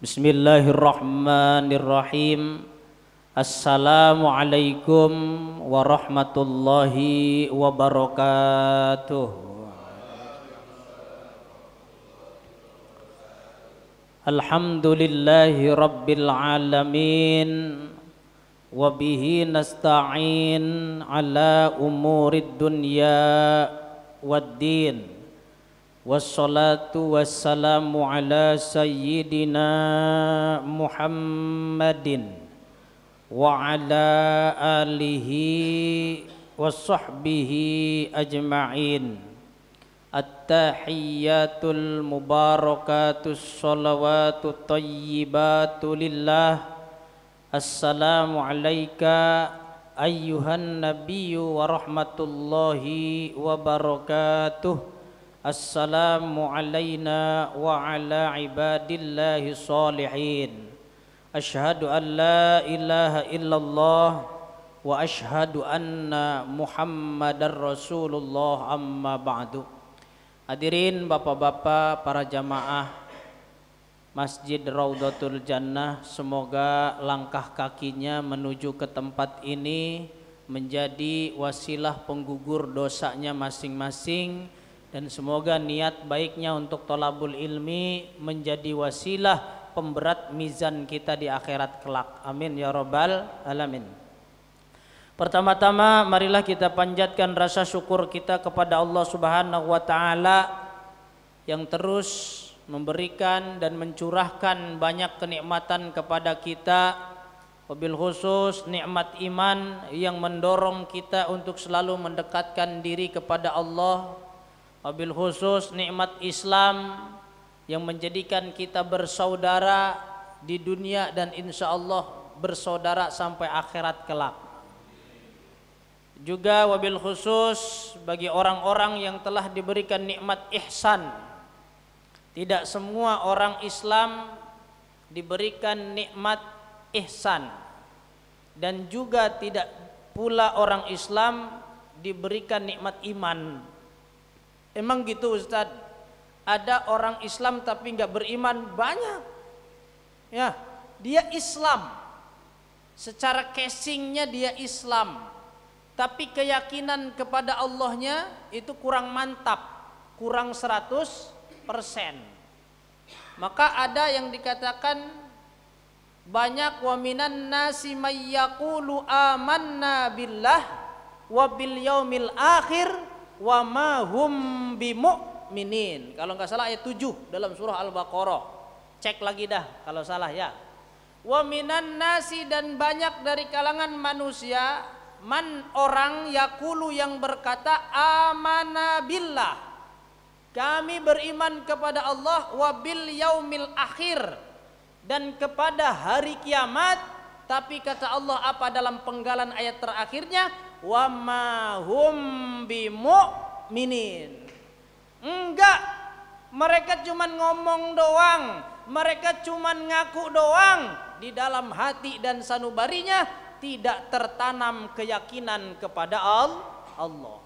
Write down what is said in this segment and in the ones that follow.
Bismillahirrahmanirrahim. Assalamualaikum warahmatullahi wabarakatuh. Alhamdulillahi rabbil alamin. Wabihi nasta'in ala umurid dunya waddin. Wassalatu wassalamu ala sayyidina Muhammadin wa ala alihi wa sahbihi ajma'in. At-tahiyyatul mubarakatus salawatu tayyibatu lillah. Assalamu alayka ayyuhan nabiyyu wa rahmatullahi wa barakatuh. Assalamu alayna wa ala ibadillahi salihin. Ashhadu an la ilaha illallah wa ashhadu anna Muhammadar Rasulullah, amma ba'du. Hadirin bapak-bapak, para jamaah Masjid Raudhatul Jannah, semoga langkah kakinya menuju ke tempat ini menjadi wasilah penggugur dosanya masing-masing, dan semoga niat baiknya untuk thalabul ilmi menjadi wasilah pemberat mizan kita di akhirat kelak. Amin ya rabbal alamin. Pertama-tama marilah kita panjatkan rasa syukur kita kepada Allah Subhanahu wa taala yang terus memberikan dan mencurahkan banyak kenikmatan kepada kita, wabil khusus nikmat iman yang mendorong kita untuk selalu mendekatkan diri kepada Allah, wabil khusus nikmat Islam yang menjadikan kita bersaudara di dunia dan insya Allah bersaudara sampai akhirat kelak. Juga wabil khusus bagi orang-orang yang telah diberikan nikmat ihsan. Tidak semua orang Islam diberikan nikmat ihsan, dan juga tidak pula orang Islam diberikan nikmat iman. Emang gitu Ustaz? Ada orang Islam tapi nggak beriman banyak. Ya, dia Islam. Secara casingnya dia Islam, tapi keyakinan kepada Allahnya itu kurang mantap, kurang 100%. Maka ada yang dikatakan banyak, wa minan nasi may yaqulu amanna billah wa bil yaumil akhir wa ma hum bimu'minin. Kalau enggak salah ayat 7 dalam surah Al-Baqarah. Cek lagi dah kalau salah ya. Wa minan nasi, dan banyak dari kalangan manusia, man orang yaqulu yang berkata amana billah, kami beriman kepada Allah, wa bil yaumil akhir, dan kepada hari kiamat. Tapi kata Allah apa dalam penggalan ayat terakhirnya? Wa ma hum bimu'minin. Enggak, mereka cuman ngomong doang, mereka cuman ngaku doang, di dalam hati dan sanubarinya tidak tertanam keyakinan kepada Allah.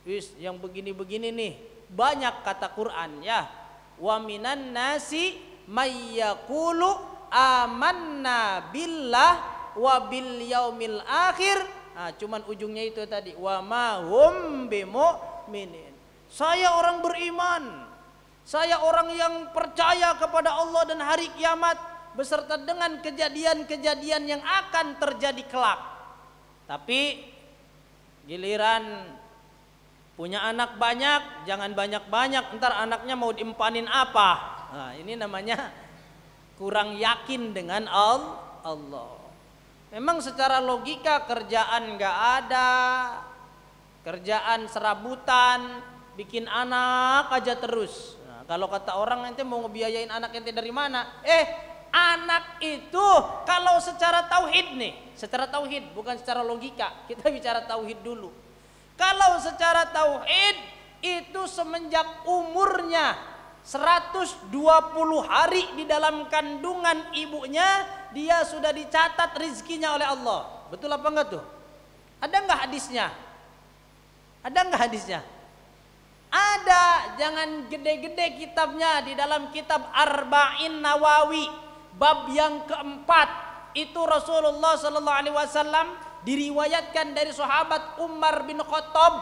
Wis, yang begini-begini nih banyak kata Quran ya. Wa minan nasi may yaqulu amanna billah wa bil yaumil akhir. Nah, cuman ujungnya itu tadi, wa ma hum bimu'minin. Saya orang beriman, saya orang yang percaya kepada Allah dan hari kiamat beserta dengan kejadian-kejadian yang akan terjadi kelak. Tapi giliran punya anak banyak, jangan banyak-banyak, ntar anaknya mau diempanin apa? Nah, ini namanya kurang yakin dengan Allah. Memang secara logika kerjaan nggak ada, kerjaan serabutan, bikin anak aja terus. Nah, kalau kata orang nanti mau ngebiayain anak ente dari mana? Anak itu kalau secara tauhid nih, secara tauhid bukan secara logika, kita bicara tauhid dulu. Kalau secara tauhid itu semenjak umurnya 120 hari di dalam kandungan ibunya, dia sudah dicatat rizkinya oleh Allah. Betul apa enggak tuh? Ada enggak hadisnya? Ada enggak hadisnya? Ada, jangan gede-gede kitabnya, di dalam kitab Arba'in Nawawi bab yang keempat itu Rasulullah sallallahu alaihi wasallam diriwayatkan dari sahabat Umar bin Khattab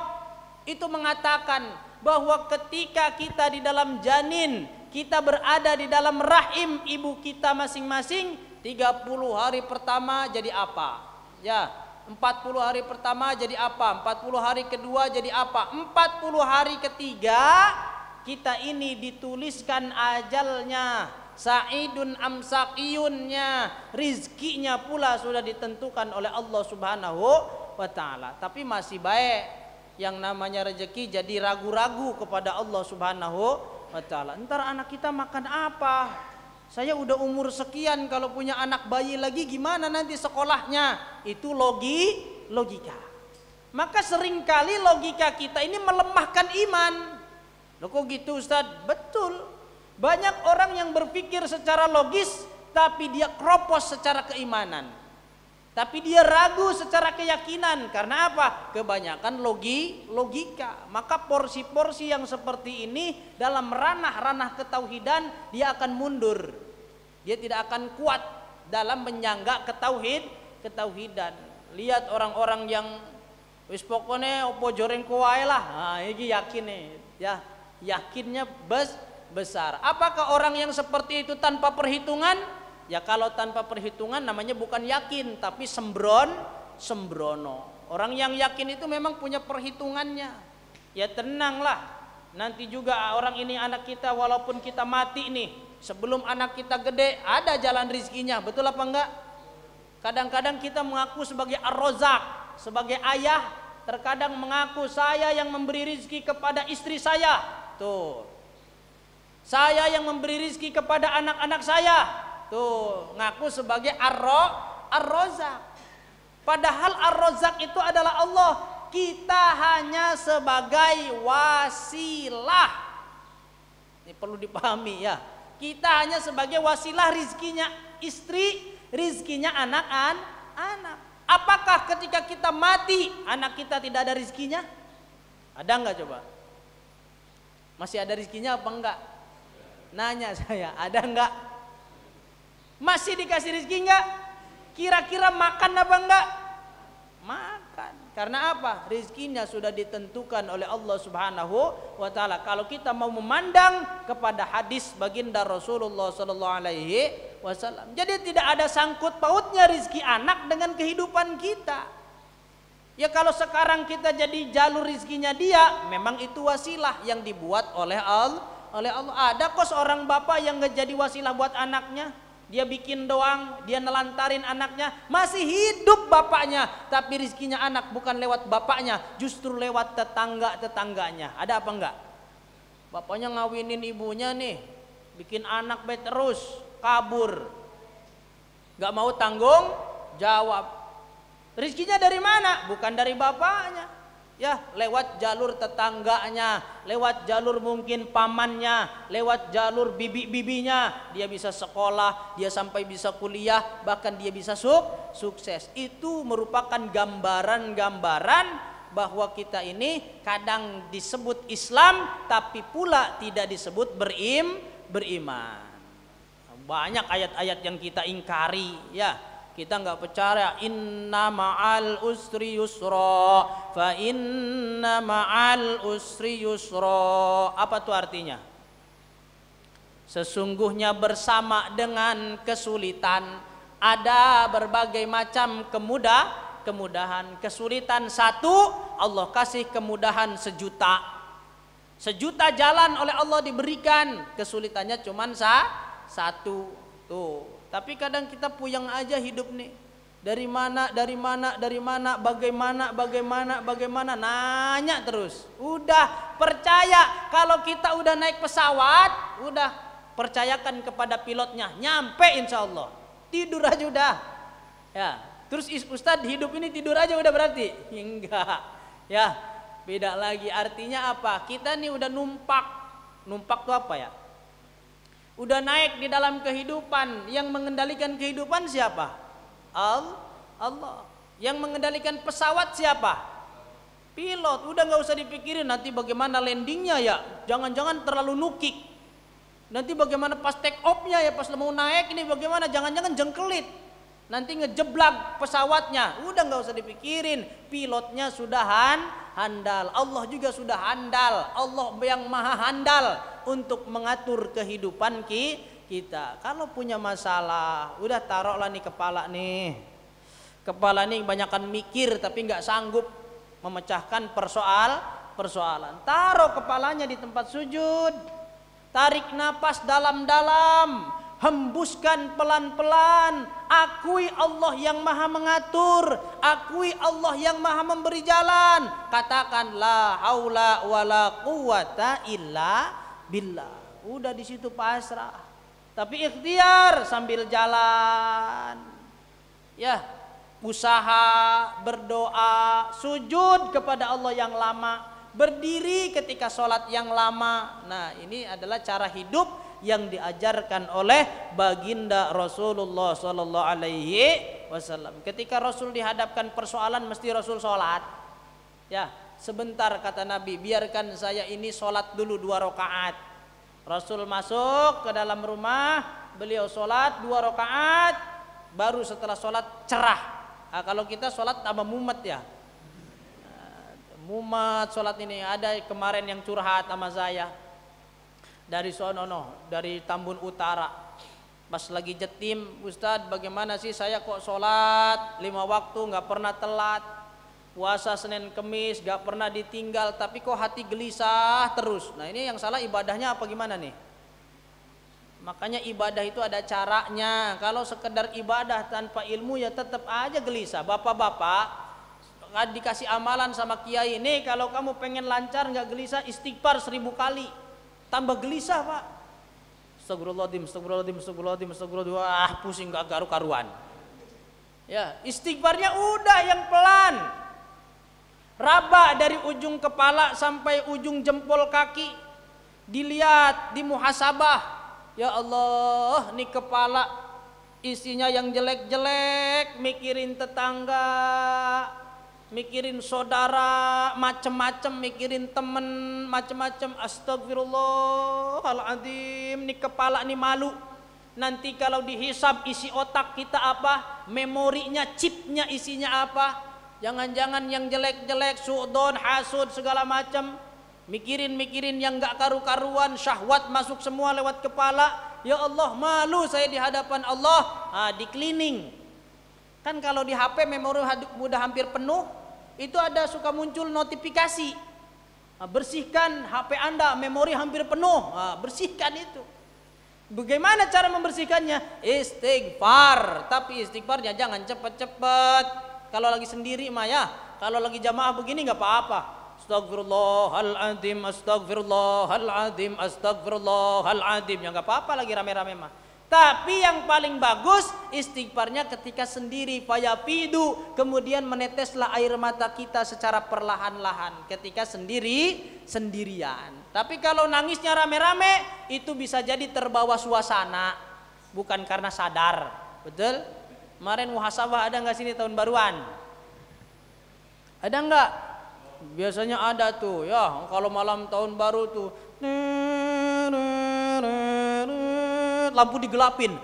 itu mengatakan bahwa ketika kita di dalam janin, kita berada di dalam rahim ibu kita masing-masing, 30 hari pertama jadi apa? Ya, 40 hari pertama jadi apa? 40 hari kedua jadi apa? 40 hari ketiga kita ini dituliskan ajalnya, sa'idun amsaqiyunnya, rizkinya pula sudah ditentukan oleh Allah Subhanahu wa taala. Tapi masih baik yang namanya rezeki jadi ragu-ragu kepada Allah Subhanahu wa taala. Entar anak kita makan apa? Saya udah umur sekian, kalau punya anak bayi lagi gimana nanti sekolahnya? Itu logika. Maka seringkali logika kita ini melemahkan iman. Loh kok gitu Ustaz? Betul. Banyak orang yang berpikir secara logis tapi dia kropos secara keimanan. Tapi dia ragu secara keyakinan. Karena apa? Kebanyakan logika. Maka porsi-porsi yang seperti ini dalam ranah-ranah ketauhidan dia akan mundur. Dia tidak akan kuat dalam menyangga ketauhidan. Lihat orang-orang yang wis pokoknya opo joreng kuwae lah. Nah, ini yakin nih, ya. Yakinnya besar. Apakah orang yang seperti itu tanpa perhitungan? Ya kalau tanpa perhitungan namanya bukan yakin, tapi sembrono. Orang yang yakin itu memang punya perhitungannya. Ya tenanglah. Nanti juga orang ini anak kita, walaupun kita mati nih, sebelum anak kita gede ada jalan rizkinya. Betul apa enggak? Kadang-kadang kita mengaku sebagai Ar-Razzaq, sebagai ayah, terkadang mengaku saya yang memberi rizki kepada istri saya. Tuh, saya yang memberi rizki kepada anak-anak saya. Tuh, ngaku sebagai Ar-Razzaq. Padahal Ar-Razzaq itu adalah Allah. Kita hanya sebagai wasilah. Ini perlu dipahami ya. Kita hanya sebagai wasilah rizkinya istri, rizkinya anak-anak. Apakah ketika kita mati anak kita tidak ada rizkinya? Ada enggak coba? Masih ada rizkinya apa enggak? Nanya saya, ada enggak? Masih dikasih rizki enggak? Kira-kira makan apa enggak? Makan. Karena apa? Rizkinya sudah ditentukan oleh Allah Subhanahu wa taala. Kalau kita mau memandang kepada hadis baginda Rasulullah sallallahu alaihi wasallam. Jadi tidak ada sangkut pautnya rizki anak dengan kehidupan kita. Ya kalau sekarang kita jadi jalur rizkinya dia, memang itu wasilah yang dibuat oleh Allah. Ada kok seorang bapak yang nggak jadi wasilah buat anaknya. Dia bikin doang, dia nelantarin anaknya, masih hidup bapaknya, tapi rizkinya anak bukan lewat bapaknya, justru lewat tetangga-tetangganya. Ada apa enggak? Bapaknya ngawinin ibunya nih, bikin anak baik terus, kabur, nggak mau tanggung jawab. Rizkinya dari mana? Bukan dari bapaknya. Ya, lewat jalur tetangganya, lewat jalur mungkin pamannya, lewat jalur bibi-bibinya. Dia bisa sekolah, dia sampai bisa kuliah, bahkan dia bisa sukses. Itu merupakan gambaran-gambaran bahwa kita ini kadang disebut Islam tapi pula tidak disebut beriman. Banyak ayat-ayat yang kita ingkari ya. Kita nggak percaya inna ma'al usri yusra, fa inna ma'al usri yusra. Apa tuh artinya? Sesungguhnya bersama dengan kesulitan ada berbagai macam kemudahan. Kesulitan satu, Allah kasih kemudahan sejuta. Sejuta jalan oleh Allah diberikan, kesulitannya cuma satu. Tuh. Tapi kadang kita puyeng aja hidup nih. Dari mana, bagaimana, nanya terus. Udah percaya kalau kita udah naik pesawat, udah percayakan kepada pilotnya, nyampe insya Allah. Tidur aja udah. Ya, terus Ustadz hidup ini tidur aja udah berarti? Enggak. Ya, beda lagi. Artinya apa? Kita nih udah numpak. Numpak tuh apa ya? Udah naik di dalam kehidupan. Yang mengendalikan kehidupan siapa? Allah. Yang mengendalikan pesawat siapa? Pilot. Udah gak usah dipikirin nanti bagaimana landingnya ya. Jangan-jangan terlalu nukik. Nanti bagaimana pas take off-nya ya, pas mau naik ini bagaimana, jangan-jangan jengkelit. Nanti ngejeblak pesawatnya. Udah nggak usah dipikirin, pilotnya sudah handal. Allah juga sudah handal. Allah yang maha handal untuk mengatur kehidupan kita. Kalau punya masalah, udah taruhlah nih kepala nih. Kepala nih kebanyakan mikir tapi nggak sanggup memecahkan persoalan. Taruh kepalanya di tempat sujud. Tarik napas dalam-dalam, hembuskan pelan-pelan. Akui Allah yang maha mengatur, akui Allah yang maha memberi jalan. Katakan la haula wala quwata illa billah. Udah di situ pasrah. Tapi ikhtiar sambil jalan. Ya, usaha, berdoa, sujud kepada Allah yang lama. Berdiri ketika sholat yang lama. Nah, ini adalah cara hidup yang diajarkan oleh baginda Rasulullah Sallallahu Alaihi Wasallam. Ketika Rasul dihadapkan persoalan, mesti Rasul sholat. Ya, sebentar kata Nabi, biarkan saya ini sholat dulu 2 rakaat. Rasul masuk ke dalam rumah, beliau sholat 2 rakaat, baru setelah sholat cerah. Nah, kalau kita sholat tambah mumet ya. Mumet sholat ini. Ada kemarin yang curhat sama saya dari sonono, dari Tambun Utara. Pas lagi jetim, Ustadz bagaimana sih saya kok sholat 5 waktu nggak pernah telat, puasa Senin Kemis nggak pernah ditinggal, tapi kok hati gelisah terus. Nah ini yang salah ibadahnya apa gimana nih? Makanya ibadah itu ada caranya. Kalau sekedar ibadah tanpa ilmu ya tetap aja gelisah. Bapak-bapak dikasih amalan sama kiai, nih kalau kamu pengen lancar nggak gelisah, istighfar 1000 kali. Tambah gelisah pak, astagfirullahaladzim, wah pusing gak karu-karuan. Ya, istighfarnya udah yang pelan, raba dari ujung kepala sampai ujung jempol kaki, dilihat, dimuhasabah. Ya Allah, nih kepala isinya yang jelek-jelek, mikirin tetangga, mikirin saudara, macem-macem, mikirin temen, macem-macem. Astagfirullahaladzim, nih kepala nih malu. Nanti kalau dihisab isi otak kita apa, memorinya, chipnya isinya apa. Jangan-jangan yang jelek-jelek, su'don, hasud, segala macam. Mikirin yang gak karu-karuan, syahwat masuk semua lewat kepala. Ya Allah, malu saya di hadapan Allah. Di cleaning. Kan kalau di HP memori udah hampir penuh, itu ada suka muncul notifikasi, bersihkan HP Anda, memori hampir penuh. Bersihkan itu. Bagaimana cara membersihkannya? Istighfar. Tapi istighfarnya jangan cepet-cepet. Kalau lagi sendiri mah ya, kalau lagi jamaah begini nggak apa-apa. Astagfirullahaladzim, astagfirullahaladzim, astagfirullahaladzim. Ya nggak apa-apa lagi rame-rame mah. Tapi yang paling bagus istighfarnya ketika sendiri, fayafidu, kemudian meneteslah air mata kita secara perlahan-lahan ketika sendirian. Tapi kalau nangisnya rame-rame, itu bisa jadi terbawa suasana, bukan karena sadar. Betul? Kemarin muhasabah ada nggak sini tahun baruan? Ada nggak? Biasanya ada tuh ya, kalau malam tahun baru tuh lampu digelapin.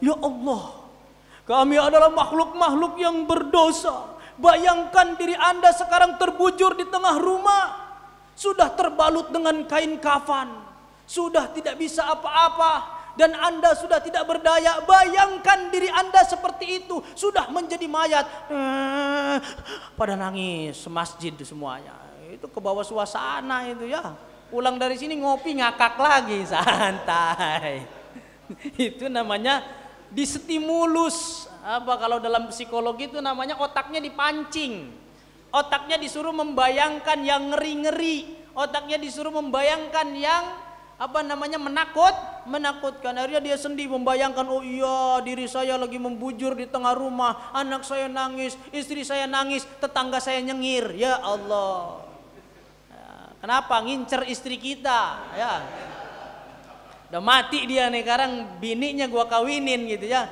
Ya Allah, kami adalah makhluk-makhluk yang berdosa. Bayangkan diri Anda sekarang terbujur di tengah rumah, sudah terbalut dengan kain kafan, sudah tidak bisa apa-apa, dan Anda sudah tidak berdaya. Bayangkan diri Anda seperti itu, sudah menjadi mayat. Pada nangis semasjid semuanya. Itu ke bawah suasana itu ya. Pulang dari sini ngopi ngakak lagi, santai. Itu namanya distimulus. Apa kalau dalam psikologi itu namanya otaknya dipancing. Otaknya disuruh membayangkan yang ngeri-ngeri. Otaknya disuruh membayangkan yang menakutkan. Akhirnya dia sendiri membayangkan, oh iya diri saya lagi membujur di tengah rumah, anak saya nangis, istri saya nangis, tetangga saya nyengir. Ya Allah, kenapa ngincer istri kita ya? Udah mati dia nih, sekarang bininya gua kawinin gitu ya.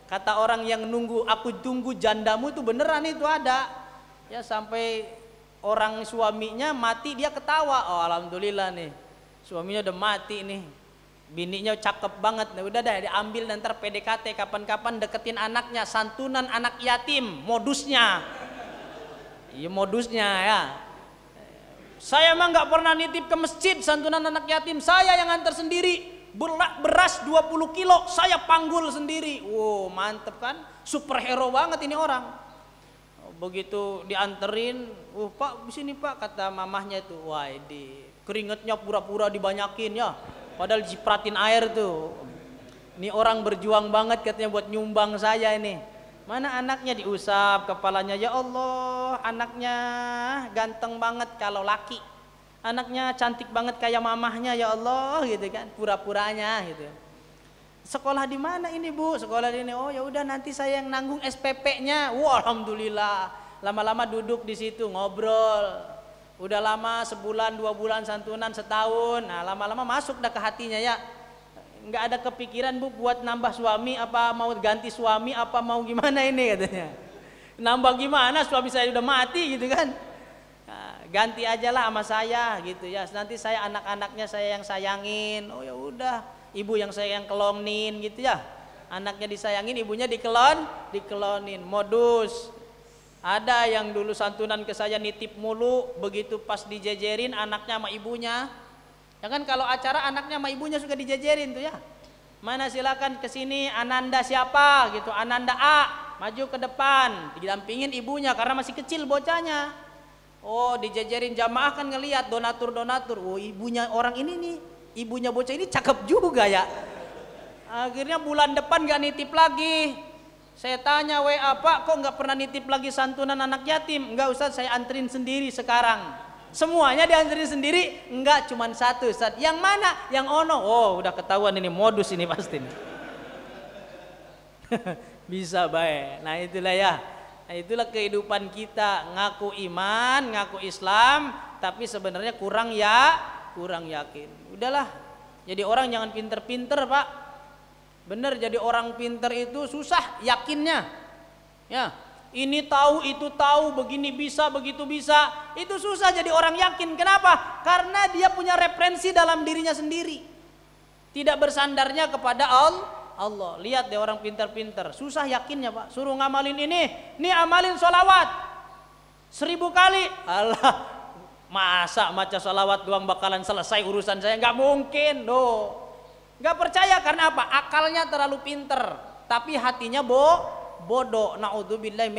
Kata orang yang nunggu, aku tunggu jandamu, itu beneran itu ada ya. Sampai orang suaminya mati, dia ketawa. Oh alhamdulillah nih, suaminya udah mati nih, bininya cakep banget. Nah, udah dah diambil, nanti PDKT kapan-kapan deketin anaknya, santunan anak yatim, modusnya. Iya modusnya ya. Saya emang nggak pernah nitip ke masjid santunan anak yatim, saya yang antar sendiri. Beras 20 kilo saya panggul sendiri. Wow mantep kan, superhero banget ini orang. Begitu dianterin, Pak di sini Pak, kata mamahnya itu, wah di keringetnya pura-pura dibanyakin ya, padahal cipratin air tuh. Ini orang berjuang banget katanya buat nyumbang saya ini. Mana anaknya, diusap kepalanya, ya Allah anaknya ganteng banget kalau laki, anaknya cantik banget kayak mamahnya ya Allah gitu kan, pura-puranya gitu. Sekolah di mana ini Bu? Sekolah di ini. Oh ya udah nanti saya yang nanggung SPP-nya. Wah alhamdulillah. Lama-lama duduk di situ ngobrol. Udah lama sebulan, 2 bulan santunan, setahun. Nah lama-lama masuk dah ke hatinya ya. Nggak ada kepikiran Bu buat nambah suami, apa mau ganti suami, apa mau gimana ini katanya. Nambah gimana, suami saya udah mati gitu kan. Nah, ganti aja lah sama saya gitu ya. Nanti saya anak-anaknya saya yang sayangin. Oh ya udah. Ibu yang sayang kelonin gitu ya, anaknya disayangin, ibunya dikelonin. Modus. Ada yang dulu santunan ke saya nitip mulu, begitu pas dijejerin anaknya sama ibunya. Ya kan kalau acara anaknya sama ibunya suka dijejerin tuh ya. Mana silakan ke sini, Ananda siapa gitu, Ananda A, maju ke depan, didampingin ibunya karena masih kecil bocahnya. Oh dijejerin, jamaah kan ngelihat donatur. Oh ibunya orang ini nih, ibunya bocah ini cakep juga ya. Akhirnya bulan depan gak nitip lagi. Saya tanya WA, Pak kok gak pernah nitip lagi santunan anak yatim? Enggak Ustaz, saya anterin sendiri sekarang. Semuanya dianterin sendiri? Enggak, cuman satu Ustaz. Yang mana? Yang ono. Oh udah ketahuan ini modus ini pasti nih. Bisa baik. Nah itulah ya. Nah, itulah kehidupan kita, ngaku iman, ngaku Islam, tapi sebenarnya kurang yakin. Udahlah, jadi orang jangan pinter-pinter Pak. Bener, jadi orang pinter itu susah yakinnya. Ya, ini tahu, itu tahu, begini bisa, begitu bisa. Itu susah jadi orang yakin. Kenapa? Karena dia punya referensi dalam dirinya sendiri. Tidak bersandarnya kepada Allah. Lihat deh orang pinter-pinter, susah yakinnya Pak. Suruh ngamalin ini amalin sholawat 1000 kali. Allah, masa maca sholawat doang bakalan selesai urusan saya? Nggak mungkin, nggak percaya. Karena apa? Akalnya terlalu pinter, tapi hatinya bodoh. Naudzubillahi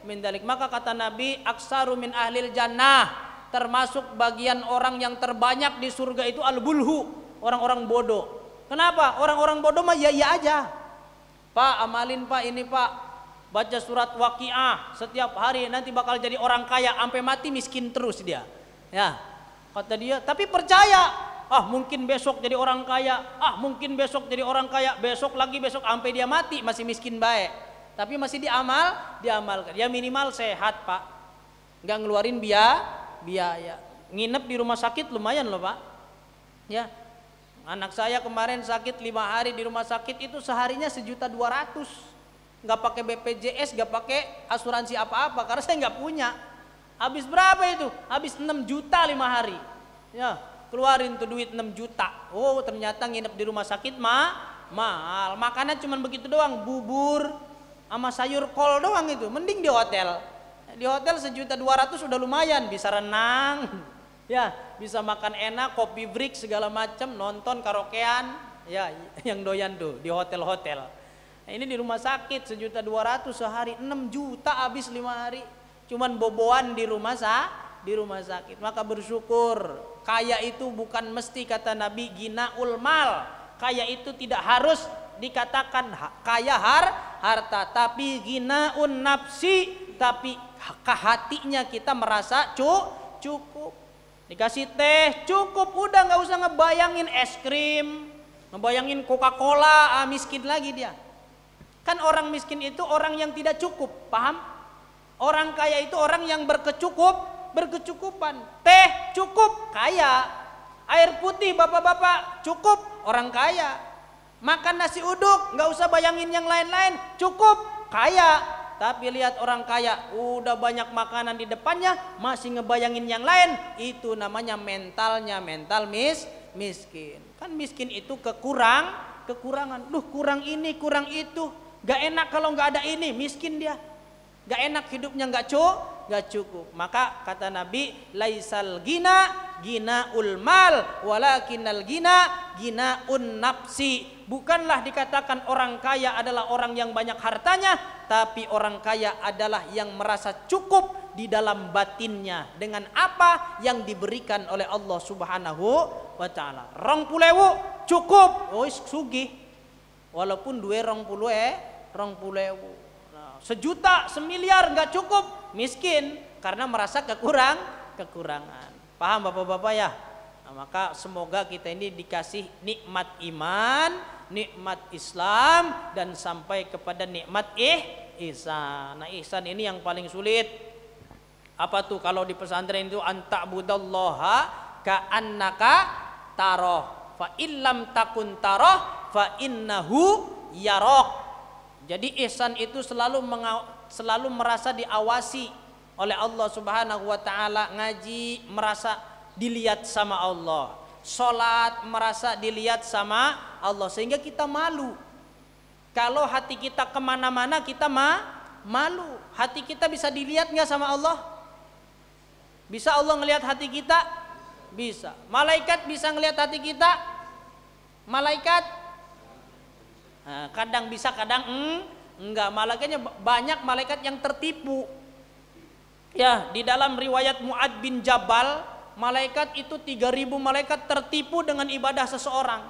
min dalik. Maka kata Nabi, aksaru min ahlil jannah, termasuk bagian orang yang terbanyak di surga itu al-bulhu, orang-orang bodoh. Kenapa? Orang-orang bodoh mah ya aja. Pak amalin Pak ini Pak, baca surat Waqiah setiap hari, nanti bakal jadi orang kaya, sampai mati miskin terus dia. Ya, kata dia, tapi percaya, mungkin besok jadi orang kaya, mungkin besok jadi orang kaya, besok lagi, besok, sampai dia mati masih miskin baik. Tapi masih diamalkan. Ya minimal sehat Pak, nggak ngeluarin biaya. Nginep di rumah sakit lumayan loh Pak. Ya, anak saya kemarin sakit 5 hari di rumah sakit, itu seharinya 1.200.000. Nggak pakai BPJS, nggak pakai asuransi apa-apa, karena saya nggak punya. Habis berapa itu? Habis 6 juta 5 hari. Ya, keluarin tuh duit 6 juta. Oh ternyata nginep di rumah sakit mahal. Makanan cuma begitu doang, bubur sama sayur kol doang itu. Mending di hotel. Di hotel 1.200.000 udah lumayan, bisa renang, ya bisa makan enak, kopi break segala macam, nonton karaokean, ya yang doyan tuh di hotel-hotel. Nah, ini di rumah sakit 1.200.000 sehari, 6 juta habis 5 hari. Cuman boboan di rumah sakit. Maka bersyukur. Kaya itu bukan mesti, kata Nabi, ginaul mal. Kaya itu tidak harus dikatakan kaya harta, tapi ginaun nafsi, tapi hatinya kita merasa cukup. Dikasih teh cukup, udah nggak usah ngebayangin es krim, ngebayangin Coca-Cola, miskin lagi dia. Kan orang miskin itu orang yang tidak cukup, paham? Orang kaya itu orang yang berkecukupan. Teh cukup, kaya. Air putih bapak-bapak cukup, orang kaya. Makan nasi uduk, nggak usah bayangin yang lain-lain, cukup, kaya. Tapi lihat orang kaya, udah banyak makanan di depannya, masih ngebayangin yang lain. Itu namanya mentalnya mental miskin. Kan miskin itu kekurangan. Duh, kurang ini, kurang itu. Gak enak kalau gak ada ini, miskin dia. Gak enak hidupnya, gak cukup. Maka kata Nabi, laisal ginaul mal, walakinal ginaun nafsi. Bukanlah dikatakan orang kaya adalah orang yang banyak hartanya, tapi orang kaya adalah yang merasa cukup di dalam batinnya dengan apa yang diberikan oleh Allah Subhanahu wa taala. 20.000 cukup, sugih. Walaupun duwe 20.000. Nah, 1 juta, 1 miliar nggak cukup, miskin karena merasa kekurangan. Paham Bapak-bapak ya? Nah, maka semoga kita ini dikasih nikmat iman, nikmat Islam, dan sampai kepada nikmat ihsan. Nah, ihsan ini yang paling sulit. Apa tuh kalau di pesantren itu anta'budallaha ka'annaka taroh, fa illam takun taroh fa innahu yarok. Jadi ihsan itu selalu merasa diawasi oleh Allah Subhanahu wa taala. Ngaji merasa dilihat sama Allah, sholat merasa dilihat sama Allah, sehingga kita malu. Kalau hati kita kemana-mana kita malu. Hati kita bisa dilihat nggak sama Allah? Bisa Allah ngelihat hati kita? Bisa. Malaikat bisa ngelihat hati kita? Malaikat kadang bisa, kadang enggak. Malaikatnya banyak malaikat yang tertipu. Ya, di dalam riwayat Mu'ad bin Jabal, malaikat itu 3.000 malaikat tertipu dengan ibadah seseorang.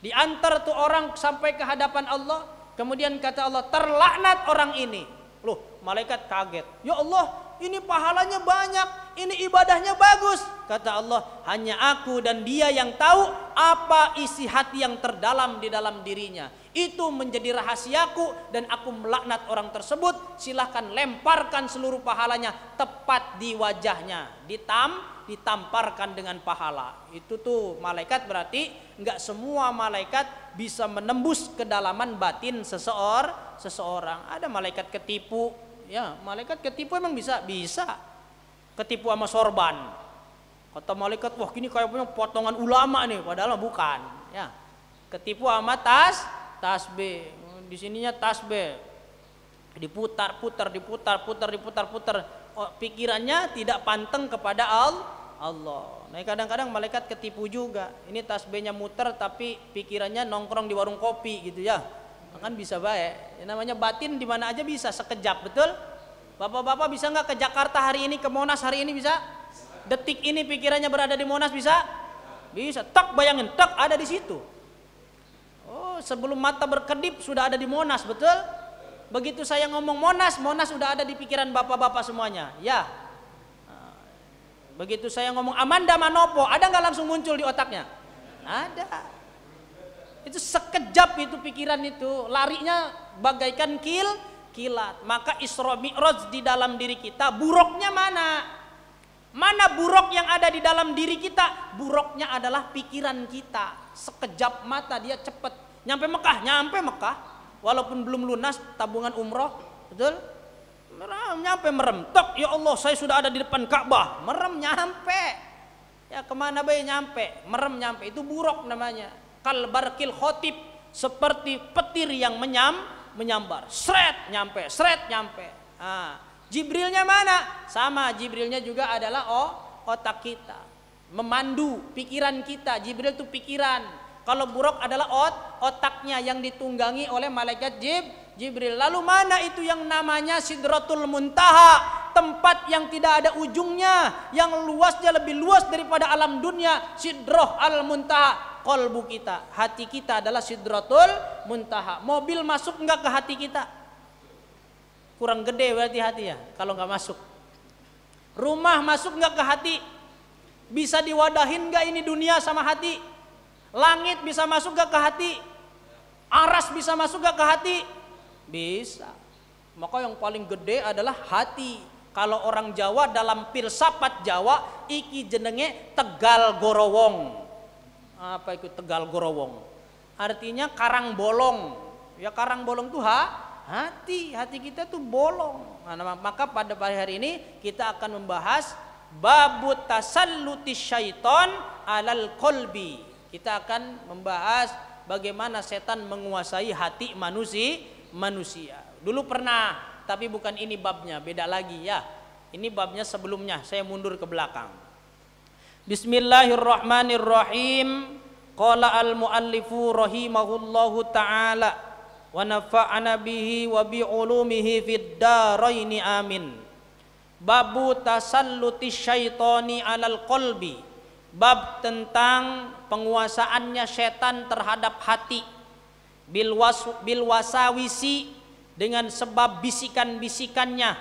Diantar tuh orang sampai ke hadapan Allah, kemudian kata Allah, terlaknat orang ini. Loh, malaikat kaget. Ya Allah, ini pahalanya banyak, ini ibadahnya bagus. Kata Allah, hanya aku dan dia yang tahu apa isi hati yang terdalam di dalam dirinya. Itu menjadi rahasiaku, dan aku melaknat orang tersebut. Silahkan lemparkan seluruh pahalanya tepat di wajahnya, ditamparkan dengan pahala. Itu tuh malaikat. Berarti nggak semua malaikat bisa menembus kedalaman batin seseorang. Ada malaikat ketipu. Ya, malaikat ketipu emang bisa ketipu sama sorban. Kata malaikat, wah ini kayaknya potongan ulama nih, padahal bukan. Ya, ketipu sama tasbih. Di sininya tasbih, diputar. Pikirannya tidak panteng kepada Allah. Nah, kadang-kadang malaikat ketipu juga. Ini tasbihnya muter tapi pikirannya nongkrong di warung kopi gitu ya. Kan bisa baik. Namanya batin di mana aja bisa sekejap, betul? Bapak-bapak bisa nggak ke Jakarta hari ini, ke Monas hari ini bisa? Detik ini pikirannya berada di Monas bisa? Bisa. Tak bayangin, tak ada di situ. Oh, sebelum mata berkedip sudah ada di Monas, betul? Begitu saya ngomong Monas sudah ada di pikiran bapak-bapak semuanya. Ya. Begitu saya ngomong Amanda Manopo, ada nggak langsung muncul di otaknya? Ada. Itu sekejap itu pikiran itu, larinya bagaikan kilat. Maka Isra Mi'raj di dalam diri kita, buruknya mana? Mana buruk yang ada di dalam diri kita? Buruknya adalah pikiran kita. Sekejap mata dia cepet. Nyampe Mekah. Walaupun belum lunas tabungan umroh, betul? Nyampe merem. Tok, ya Allah, saya sudah ada di depan Ka'bah. Merem nyampe. Ya kemana bayi nyampe? Merem nyampe. Itu buruk namanya. Kalbarkil khotib, seperti petir yang menyambar. Sret nyampe. Jibrilnya mana? Sama, Jibrilnya juga adalah otak kita, memandu pikiran kita. Jibril itu pikiran. Kalau buruk adalah otaknya yang ditunggangi oleh malaikat Jibril. Lalu mana itu yang namanya Sidratul Muntaha, tempat yang tidak ada ujungnya, yang luasnya lebih luas daripada alam dunia. Sidrah al Muntaha, qalbu kita, hati kita adalah Sidratul Muntaha. Mobil masuk enggak ke hati kita? Kurang gede berarti hati ya kalau nggak masuk. Rumah masuk nggak ke hati? Bisa diwadahin nggak ini dunia sama hati? Langit bisa masuk nggak ke hati? Aras bisa masuk nggak ke hati? Bisa. Maka yang paling gede adalah hati. Kalau orang Jawa dalam filsafat Jawa, iki jenenge Tegal Gorowong. Apa itu Tegal Gorowong? Artinya karang bolong. Ya karang bolong tuh Hati kita tuh bolong. Nah, maka pada hari ini kita akan membahas babut tasalluti syaiton alal qalbi. Kita akan membahas bagaimana setan menguasai hati manusia. Dulu pernah, tapi bukan ini babnya, beda lagi ya. Ini babnya sebelumnya, saya mundur ke belakang. Bismillahirrahmanirrahim. Qala al-muallifu rahimahullahu ta'ala wa nafa'ana bihi wa bi ulumihi fid daraini amin. Babu tasalluti syaitani alal qalbi. Bab tentang penguasaannya setan terhadap hati. Bil wasawisi, dengan sebab bisikan-bisikannya.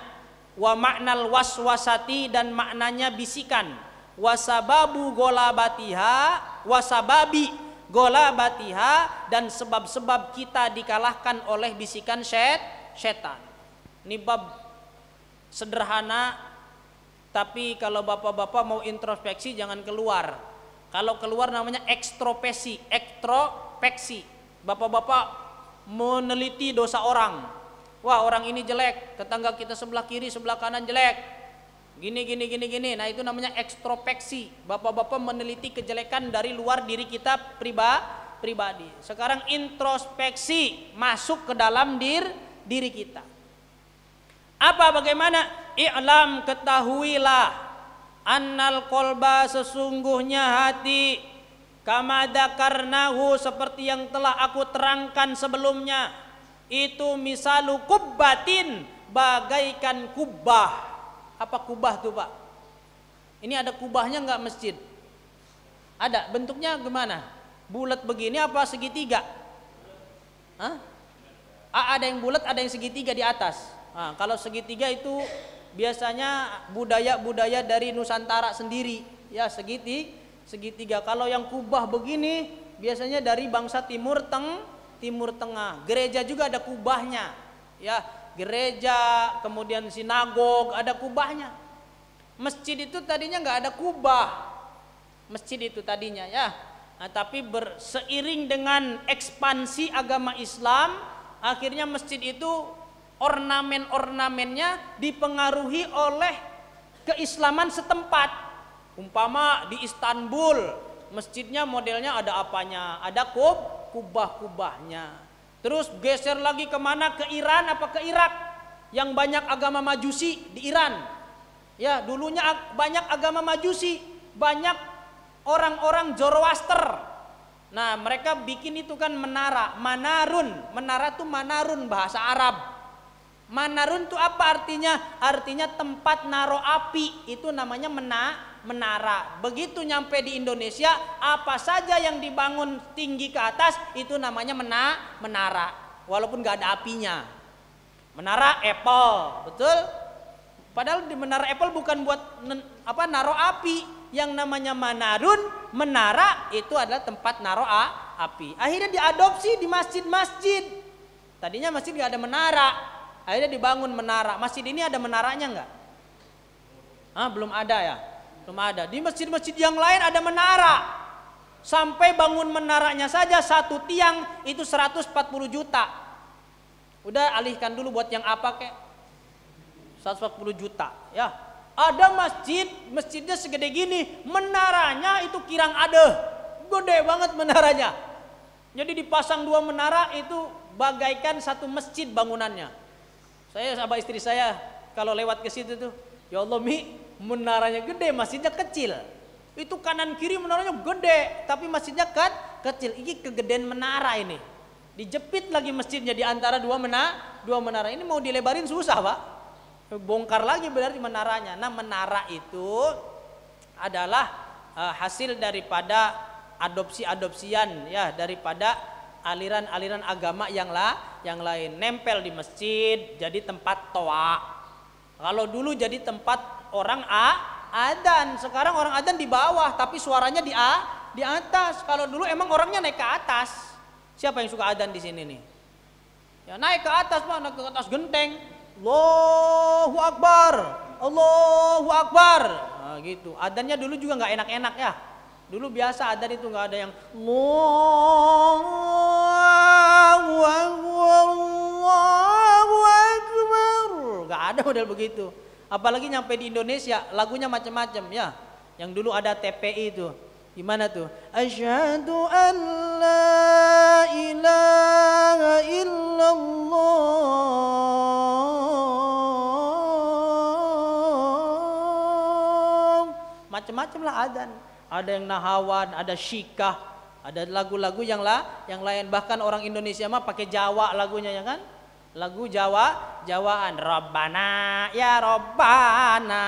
Wa maknal waswasati, dan maknanya bisikan. Wasababu golabatiha, wasababi golabatiha, dan sebab-sebab kita dikalahkan oleh bisikan setan. Ini bab sederhana, tapi kalau bapak-bapak mau introspeksi jangan keluar. Kalau keluar namanya ekstrospeksi. Bapak-bapak meneliti dosa orang. Wah, orang ini jelek, tetangga kita sebelah kiri, sebelah kanan jelek. Gini. Nah, itu namanya ekstrospeksi. Bapak-bapak meneliti kejelekan dari luar diri kita pribadi. Sekarang introspeksi, masuk ke dalam diri kita. Apa bagaimana? I'lam, ketahuilah, annal qalba, sesungguhnya hati, kama dzakarnahu, seperti yang telah aku terangkan sebelumnya, itu misalu kubbatin, bagaikan kubah. Apa kubah tuh Pak? Ini ada kubahnya nggak masjid? Ada. Bentuknya gimana? Bulat begini apa segitiga? Hah? Ada yang bulat, ada yang segitiga di atas. Nah, kalau segitiga itu biasanya budaya dari Nusantara sendiri. Ya, segitiga. Kalau yang kubah begini biasanya dari bangsa Timur Tengah. Gereja juga ada kubahnya. Ya, gereja, kemudian sinagog, ada kubahnya. Masjid itu tadinya nggak ada kubah. Masjid itu tadinya ya. Nah, tapi seiring dengan ekspansi agama Islam, akhirnya masjid itu ornamen-ornamennya dipengaruhi oleh keislaman setempat. Umpama di Istanbul, masjidnya modelnya ada apanya? Ada kubah-kubahnya. Terus geser lagi kemana? Ke Iran apa ke Irak? Yang banyak agama Majusi di Iran. Ya, dulunya banyak agama Majusi, banyak orang-orang Zoroaster. Nah, mereka bikin itu kan menara, manarun. Menara tuh manarun, bahasa Arab. Manarun tuh apa artinya? Artinya tempat naruh api, itu namanya menara. Begitu nyampe di Indonesia, apa saja yang dibangun tinggi ke atas itu namanya menara, walaupun gak ada apinya. Menara Apple, betul? Padahal di menara Apple bukan buat naruh api. Yang namanya menara itu adalah tempat naruh api. Akhirnya diadopsi di masjid-masjid. Tadinya masjid gak ada menara, akhirnya dibangun menara. Masjid ini ada menaranya nggak? Belum ada ya. Belum ada. Di masjid-masjid yang lain ada menara. Sampai bangun menaranya saja satu tiang itu 140 juta. Udah alihkan dulu buat yang apa kek? 140 juta ya. Ada masjidnya segede gini, menaranya itu kirang adeh. Gede banget menaranya. Jadi dipasang 2 menara itu bagaikan satu masjid bangunannya. Saya sama istri saya kalau lewat ke situ tuh, ya Allah Mi, menaranya gede, masjidnya kecil. Itu kanan kiri menaranya gede, tapi masjidnya kecil. Ini kegedean menara ini. Dijepit lagi masjidnya di antara dua menara. Ini mau dilebarin susah Pak. Bongkar lagi berarti menaranya. Nah, menara itu adalah hasil daripada adopsi-adopsian ya, daripada aliran-aliran agama yang lain. Nempel di masjid jadi tempat toa. Kalau dulu jadi tempat orang adzan, sekarang orang adzan di bawah tapi suaranya di atas. Kalau dulu emang orangnya naik ke atas. Siapa yang suka adzan di sini nih? Ya naik ke atas Pak, naik ke atas genteng. Allahu Akbar, Allahu Akbar. Nah, gitu. Adzannya dulu juga nggak enak-enak ya. Dulu biasa adzan itu nggak ada yang Allahu Akbar, Allahu model begitu. Apalagi nyampe di Indonesia, lagunya macam-macam ya. Yang dulu ada TPI itu. Gimana tuh? Asyhadu an la ilaha illallah. Macam-macam lah adzan. Ada yang nahawan, ada syikah, ada lagu-lagu yang lain. Bahkan orang Indonesia mah pakai Jawa lagunya ya kan? Lagu Jawaan. Rabbana ya Rabbana.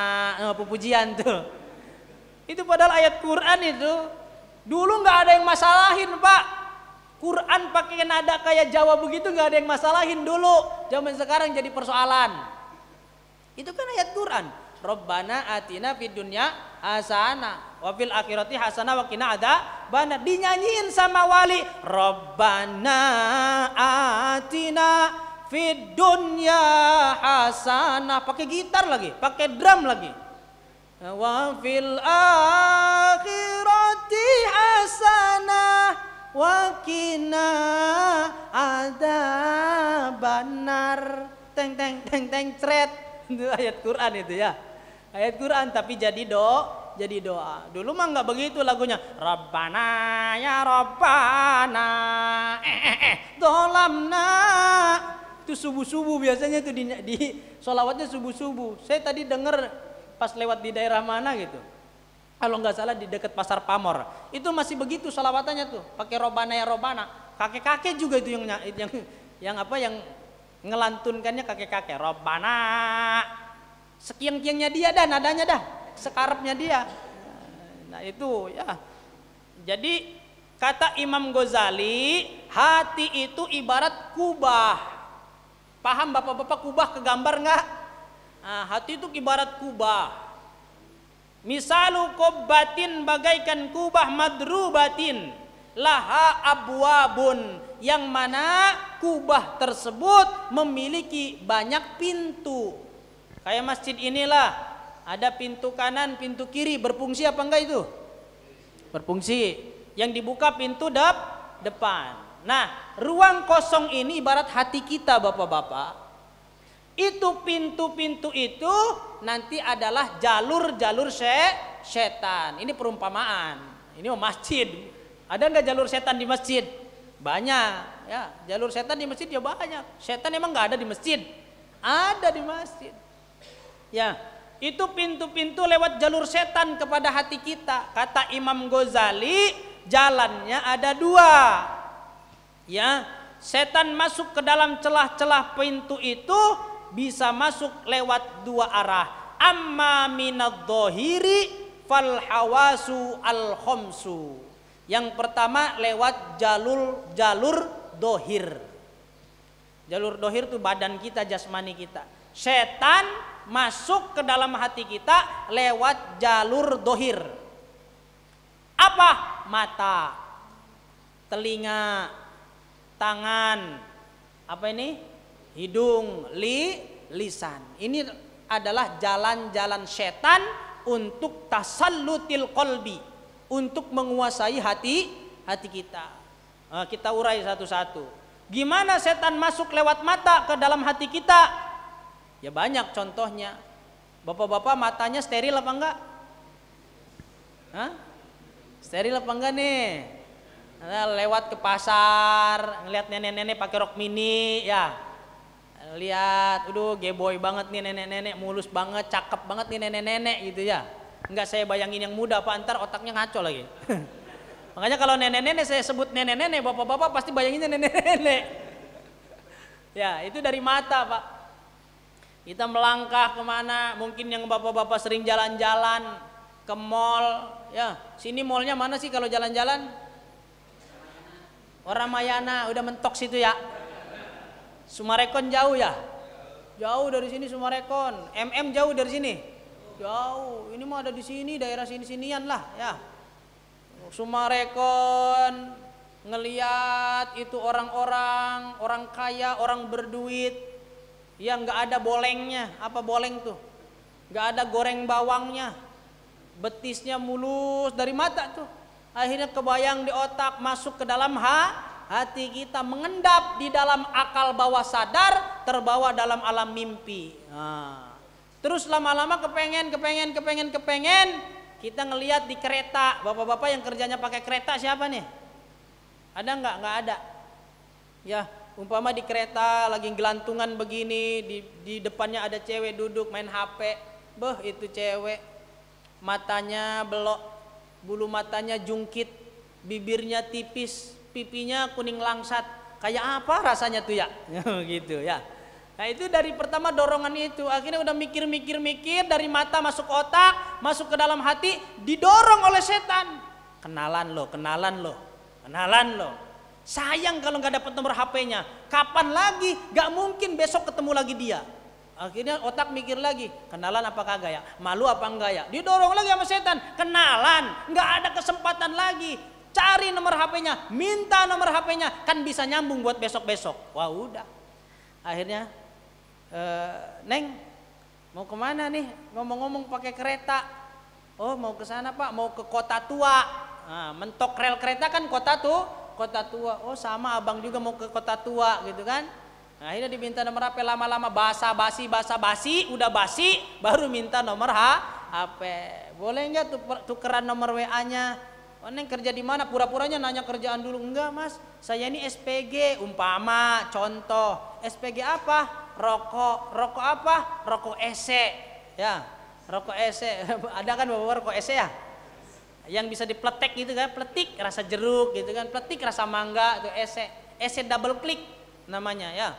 Pujian tuh. Itu padahal ayat Quran itu. Dulu nggak ada yang masalahin Pak. Quran pakai nada kayak Jawa begitu nggak ada yang masalahin dulu. Zaman sekarang jadi persoalan. Itu kan ayat Quran. Rabbana atina fid dunya hasanah wa fil akhirati hasanah wa qina adzabannar. Dinyanyiin sama wali. Rabbana atina fid dunya hasanah. Pakai gitar lagi, pakai drum lagi. Wa fil akhirati hasanah wa qina adzabannar. Teng teng teng teng cret. Itu ayat Quran itu ya. Ayat Quran tapi jadi doa. Dulu mah enggak begitu lagunya. Rabbana ya Rabbana. Dolamna. Itu subuh-subuh biasanya tuh di sholawatnya subuh-subuh. Saya tadi dengar pas lewat di daerah mana gitu, kalau nggak salah di dekat Pasar Pamor, itu masih begitu selawatannya tuh, pakai Robana ya Robana. Kakek-kakek juga itu yang ngelantunkannya kakek-kakek. Robana, sekiang-kiangnya dia dah, nadanya dah, sekarapnya dia. Nah itu ya. Jadi kata Imam Ghazali, hati itu ibarat kubah. Paham bapak-bapak kubah kegambar nggak? Nah, hati itu ibarat kubah. Misalu qubbatin bagaikan kubah madrubatin laha abwabun, yang mana kubah tersebut memiliki banyak pintu. Kayak masjid inilah, ada pintu kanan, pintu kiri, berfungsi apa enggak itu? Berfungsi. Yang dibuka pintu depan. Nah, ruang kosong ini ibarat hati kita bapak-bapak. Itu pintu-pintu itu nanti adalah jalur-jalur setan. Ini perumpamaan. Ini masjid. Ada nggak jalur setan di masjid? Banyak. Ya, jalur setan di masjid ya banyak. Setan emang nggak ada di masjid? Ada di masjid. Ya, itu pintu-pintu lewat jalur setan kepada hati kita. Kata Imam Ghazali, jalannya ada dua. Ya, setan masuk ke dalam celah-celah pintu itu bisa masuk lewat dua arah. Amma minadh-dhahiri fal hawasu al khamsu. Yang pertama lewat jalur dohir. Jalur dohir itu badan kita, jasmani kita. Setan masuk ke dalam hati kita lewat jalur dohir. Apa? Mata, telinga, tangan, apa ini? Hidung, lisan. Ini adalah jalan-jalan setan untuk tasallutil qalbi, untuk menguasai hati kita. Nah, kita urai satu-satu. Gimana setan masuk lewat mata ke dalam hati kita? Ya banyak contohnya. Bapak-bapak matanya steril apa enggak? Hah? Steril apa enggak nih? Nah, lewat ke pasar, ngeliat nenek-nenek pakai rok mini, ya. Lihat, aduh geboy banget nih nenek-nenek, mulus banget, cakep banget nih nenek-nenek gitu ya. Enggak saya bayangin yang muda apa antar otaknya ngaco lagi. Makanya kalau nenek-nenek saya sebut nenek-nenek, bapak-bapak pasti bayanginnya nenek-nenek. Ya itu dari mata Pak. Kita melangkah kemana, mungkin yang bapak-bapak sering jalan-jalan ke mall, ya sini mallnya mana sih kalau jalan-jalan? Ramayana, udah mentok situ ya. Sumarekon jauh ya? Jauh dari sini Sumarekon. MM jauh dari sini? Jauh. Ini mah ada di sini, daerah sini-sinian lah ya. Sumarekon, ngeliat itu orang-orang, orang kaya, orang berduit, yang nggak ada bolengnya. Apa boleng tuh? Nggak ada goreng bawangnya, betisnya mulus dari mata tuh. Akhirnya kebayang di otak, masuk ke dalam hati kita, mengendap di dalam akal bawah sadar, terbawa dalam alam mimpi. Nah, Terus lama-lama kepengen, kita ngelihat di kereta, bapak-bapak yang kerjanya pakai kereta siapa nih? Ada nggak? Nggak ada. Ya, umpama di kereta lagi gelantungan begini, di depannya ada cewek duduk main HP. Beh, itu cewek matanya belok, bulu matanya jungkit, bibirnya tipis, pipinya kuning langsat. Kayak apa rasanya tuh ya? Gitu ya. Nah itu dari pertama dorongan itu, akhirnya udah mikir dari mata masuk otak, masuk ke dalam hati, didorong oleh setan. Kenalan lo. Sayang kalau nggak dapat nomor HP-nya. Kapan lagi? Gak mungkin besok ketemu lagi dia. Akhirnya otak mikir lagi, kenalan apa kagak ya? Malu apa enggak ya? Didorong lagi sama setan, kenalan, nggak ada kesempatan lagi. Cari nomor HP-nya, minta nomor HP-nya, kan bisa nyambung buat besok-besok. Wah udah. Akhirnya Neng, mau kemana nih? Ngomong-ngomong pakai kereta. Oh mau ke sana Pak, mau ke Kota Tua. Nah, mentok rel kereta kan Kota Tua. Oh sama abang juga mau ke Kota Tua gitu kan. Nah, akhirnya diminta nomor HP, lama-lama basa-basi, udah basi, baru minta nomor HP. Boleh nggak tukeran nomor WA-nya? Oh Neng kerja di mana? Pura-puranya nanya kerjaan dulu. Enggak Mas, saya ini SPG, umpama, contoh. SPG apa? Rokok apa? Rokok ESE ya, rokok ESE. Ada kan bapak rokok ESE ya, yang bisa dipletek gitu kan, pletik rasa jeruk gitu kan, pletik rasa mangga, itu ESE double click namanya ya.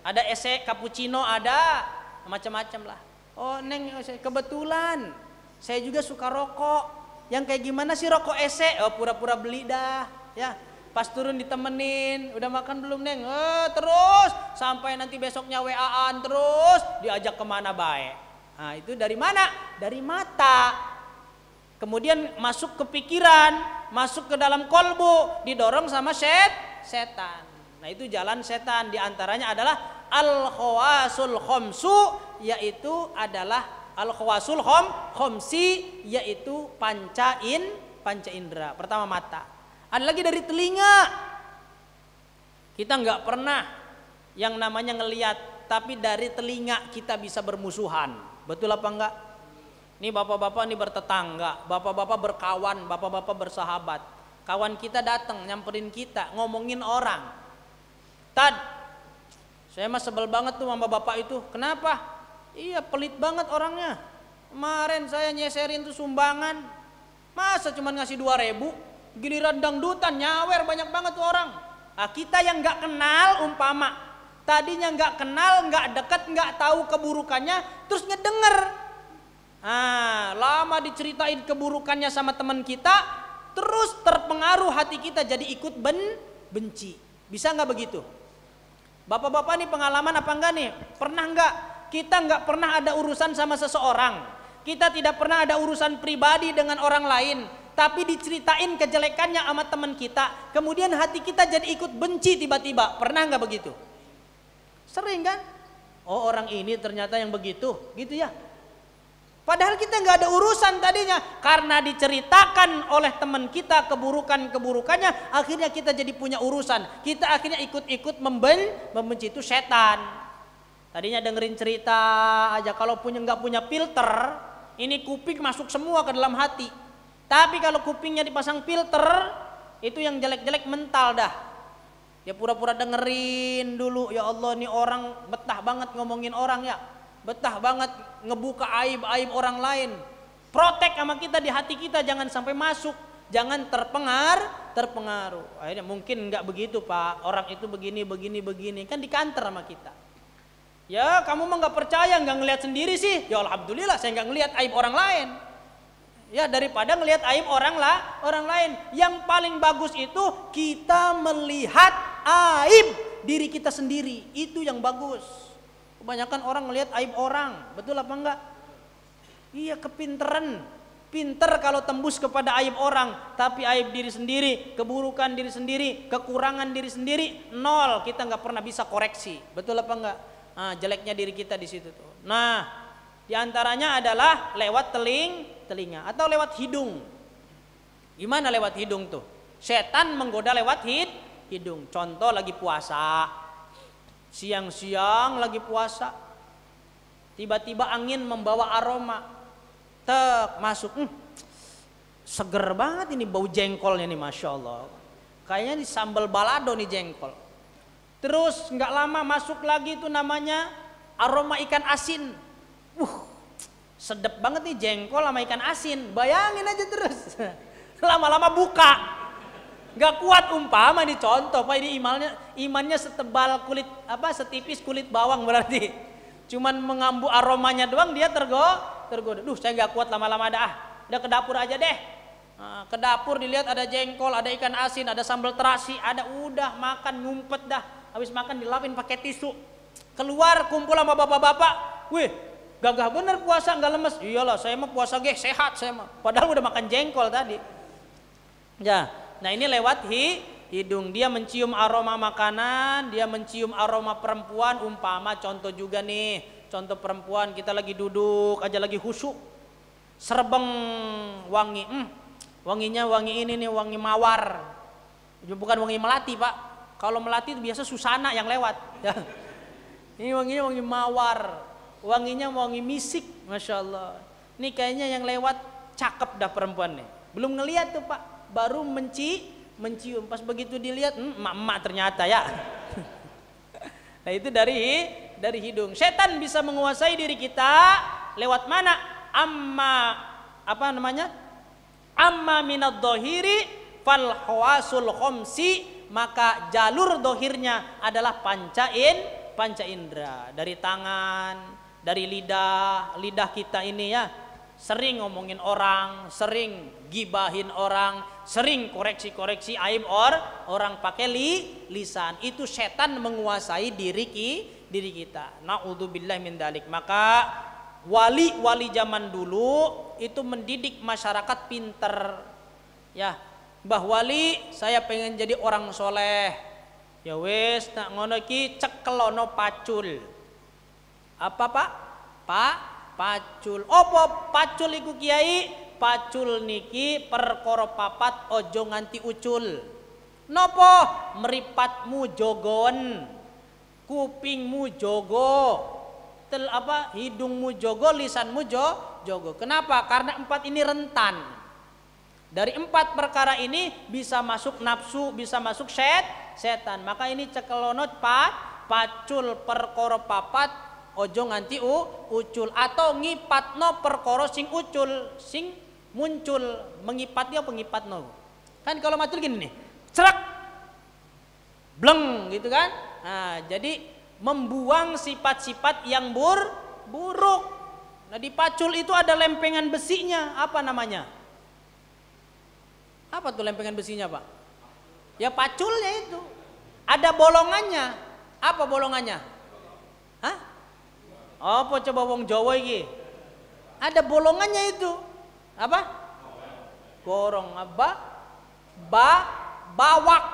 Ada ESE cappuccino, ada macam-macam lah. Oh Neng, kebetulan saya juga suka rokok. Yang kayak gimana sih rokok ESE? Oh pura-pura beli dah ya. Pas turun ditemenin, udah makan belum Neng? Terus sampai nanti besoknya WA-an terus diajak kemana baik. Nah itu dari mana? Dari mata. Kemudian masuk ke pikiran, masuk ke dalam kolbu, didorong sama setan. Nah itu jalan setan. Di antaranya adalah al-khawasul khamsu, yaitu adalah al-khawasul khamsi, yaitu panca indera. Pertama mata. Ada lagi dari telinga. Kita nggak pernah yang namanya ngelihat, tapi dari telinga kita bisa bermusuhan. Betul apa enggak? Nih bapak-bapak nih bertetangga, bapak-bapak berkawan, bapak-bapak bersahabat. Kawan kita datang nyamperin kita, ngomongin orang. Tad, saya mah sebel banget tuh sama bapak itu. Kenapa? Iya pelit banget orangnya. Kemarin saya nyeserin tuh sumbangan, masa cuma ngasih 2.000? Giliran dangdutan nyawer banyak banget tuh orang. Nah, kita yang nggak kenal umpama tadinya nggak kenal, nggak dekat, nggak tahu keburukannya, terus ngedenger. Nah, lama diceritain keburukannya sama teman kita, terus terpengaruh hati kita jadi ikut benci. Bisa nggak begitu? Bapak-bapak nih pengalaman apa enggak nih? Pernah nggak? Kita nggak pernah ada urusan sama seseorang. Kita tidak pernah ada urusan pribadi dengan orang lain, tapi diceritain kejelekannya sama teman kita, kemudian hati kita jadi ikut benci tiba-tiba. Pernah nggak begitu? Sering kan? Oh orang ini ternyata yang begitu, gitu ya. Padahal kita nggak ada urusan tadinya, karena diceritakan oleh teman kita keburukannya, akhirnya kita jadi punya urusan. Kita akhirnya ikut-ikut membenci. Itu setan. Tadinya dengerin cerita aja, kalau nggak punya filter, ini kuping masuk semua ke dalam hati. Tapi kalau kupingnya dipasang filter, itu yang jelek-jelek mental dah. Dia pura-pura dengerin dulu. Ya Allah, nih orang betah banget ngomongin orang ya, betah banget ngebuka aib-aib orang lain. Protek sama kita di hati kita, jangan sampai masuk, jangan terpengaruh. Akhirnya mungkin nggak begitu Pak, orang itu begini, kan dikanter sama kita. Ya kamu mah nggak percaya, nggak ngelihat sendiri sih. Ya alhamdulillah saya nggak ngelihat aib orang lain. Ya daripada ngelihat aib orang lain. Yang paling bagus itu kita melihat aib diri kita sendiri. Itu yang bagus. Kebanyakan orang ngelihat aib orang. Betul apa enggak? Iya, kepinteran. Pinter kalau tembus kepada aib orang, tapi aib diri sendiri, keburukan diri sendiri, kekurangan diri sendiri, nol. Kita nggak pernah bisa koreksi. Betul apa enggak? Nah, jeleknya diri kita di situ tuh. Nah, diantaranya adalah lewat telinga atau lewat hidung. Gimana lewat hidung tuh? Setan menggoda lewat hidung. Contoh lagi puasa, siang-siang lagi puasa, Tiba-tiba angin membawa aroma. Tek, masuk. Seger banget ini bau jengkolnya nih, Masya Allah. Kayaknya di sambal balado nih jengkol. Terus nggak lama masuk lagi itu namanya aroma ikan asin. Sedep banget nih jengkol sama ikan asin. Bayangin aja terus. Lama-lama buka. Nggak kuat umpama nih contoh, Pak, ini imannya setebal kulit setipis kulit bawang berarti. Cuman mengambu aromanya doang dia tergoda. Duh, saya nggak kuat lama-lama dah. Udah ke dapur aja deh. Nah, ke dapur dilihat ada jengkol, ada ikan asin, ada sambal terasi, udah makan ngumpet dah. Habis makan dilapin pakai tisu. Keluar kumpul sama bapak-bapak. Wih, gagah bener puasa nggak lemes. Iyalah, saya mah puasa sehat saya mah. Padahal udah makan jengkol tadi. Ya, nah ini lewat hidung, dia mencium aroma makanan, dia mencium aroma perempuan. Umpama contoh juga nih, contoh perempuan kita lagi duduk aja lagi khusyuk, serbeng wangi, wanginya wangi ini nih, wangi mawar, bukan wangi melati, Pak. Kalau melati itu biasa Susana yang lewat. Ini wanginya wangi mawar, wanginya wangi misik, Masya Allah. Ini kayaknya yang lewat cakep dah perempuan nih. Belum ngeliat tuh, Pak, baru mencium. Pas begitu dilihat, emak-emak ternyata ya. Nah itu dari hidung. Setan bisa menguasai diri kita lewat mana? Amma minad dohiri fal hawasul khomsi, maka jalur dohirnya adalah panca indera. Dari tangan, dari lidah kita ini ya, sering ngomongin orang, sering gibahin orang, sering koreksi aib orang pakai lisan. Itu setan menguasai diri kita. Naudzubillah min dalik. Maka wali zaman dulu itu mendidik masyarakat pinter. Ya, Mbah Wali, saya pengen jadi orang soleh. Ya wes, nak ngono ki cekelono pacul. Apa, Pak? Pacul. Apa pacul iku Kiai? Pacul niki perkara papat ojo nganti ucul. Nopo? Meripatmu jogon, kupingmu jogo, hidungmu jogo, lisanmu jogo. Kenapa? Karena 4 ini rentan. Dari 4 perkara ini bisa masuk nafsu, bisa masuk setan. Maka ini cekelono pacul perkara papat ojo nganti ucul, atau ngipatno perkara sing ucul, sing muncul. Mengipatnya pengipatno. Kan kalau macul gini nih, cerak, bleng gitu kan. Nah, jadi membuang sifat-sifat yang buruk. Nah, di pacul itu ada lempengan besinya. Apa namanya? Apa tuh lempengan besinya, Pak? Ya paculnya itu. Ada bolongannya. Apa bolongannya? Hah? Apa coba wong Jawa iki? Ada bolongannya itu. Apa? Gorong apa? Bawak.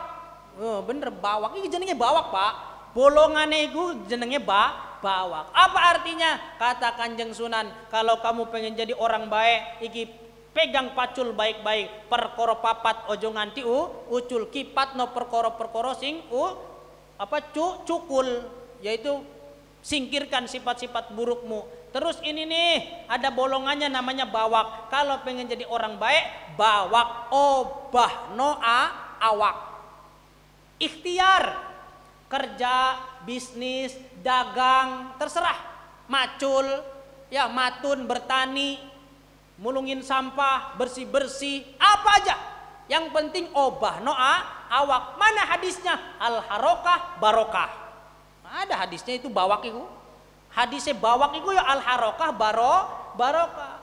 Oh, bener bawak. Iki jenenge bawak, Pak. Bolongannya itu jenenge bawak. Apa artinya? Kata Kanjeng Sunan, kalau kamu pengen jadi orang baik, iki pegang pacul baik-baik, perkara papat ojo nganti ucul, kipatno perkara-perkara sing cukul, yaitu singkirkan sifat-sifat burukmu. Terus ini nih ada bolongannya namanya bawak. Kalau pengen jadi orang baik, bawak obah awak. Ikhtiar, kerja, bisnis, dagang, terserah. Macul, ya matun, bertani, mulungin sampah, bersih-bersih, apa aja. Yang penting obah awak. Mana hadisnya? Al harokah barokah. Ada hadisnya itu bawak itu. Hadisnya bawak itu ya al harokah barokah.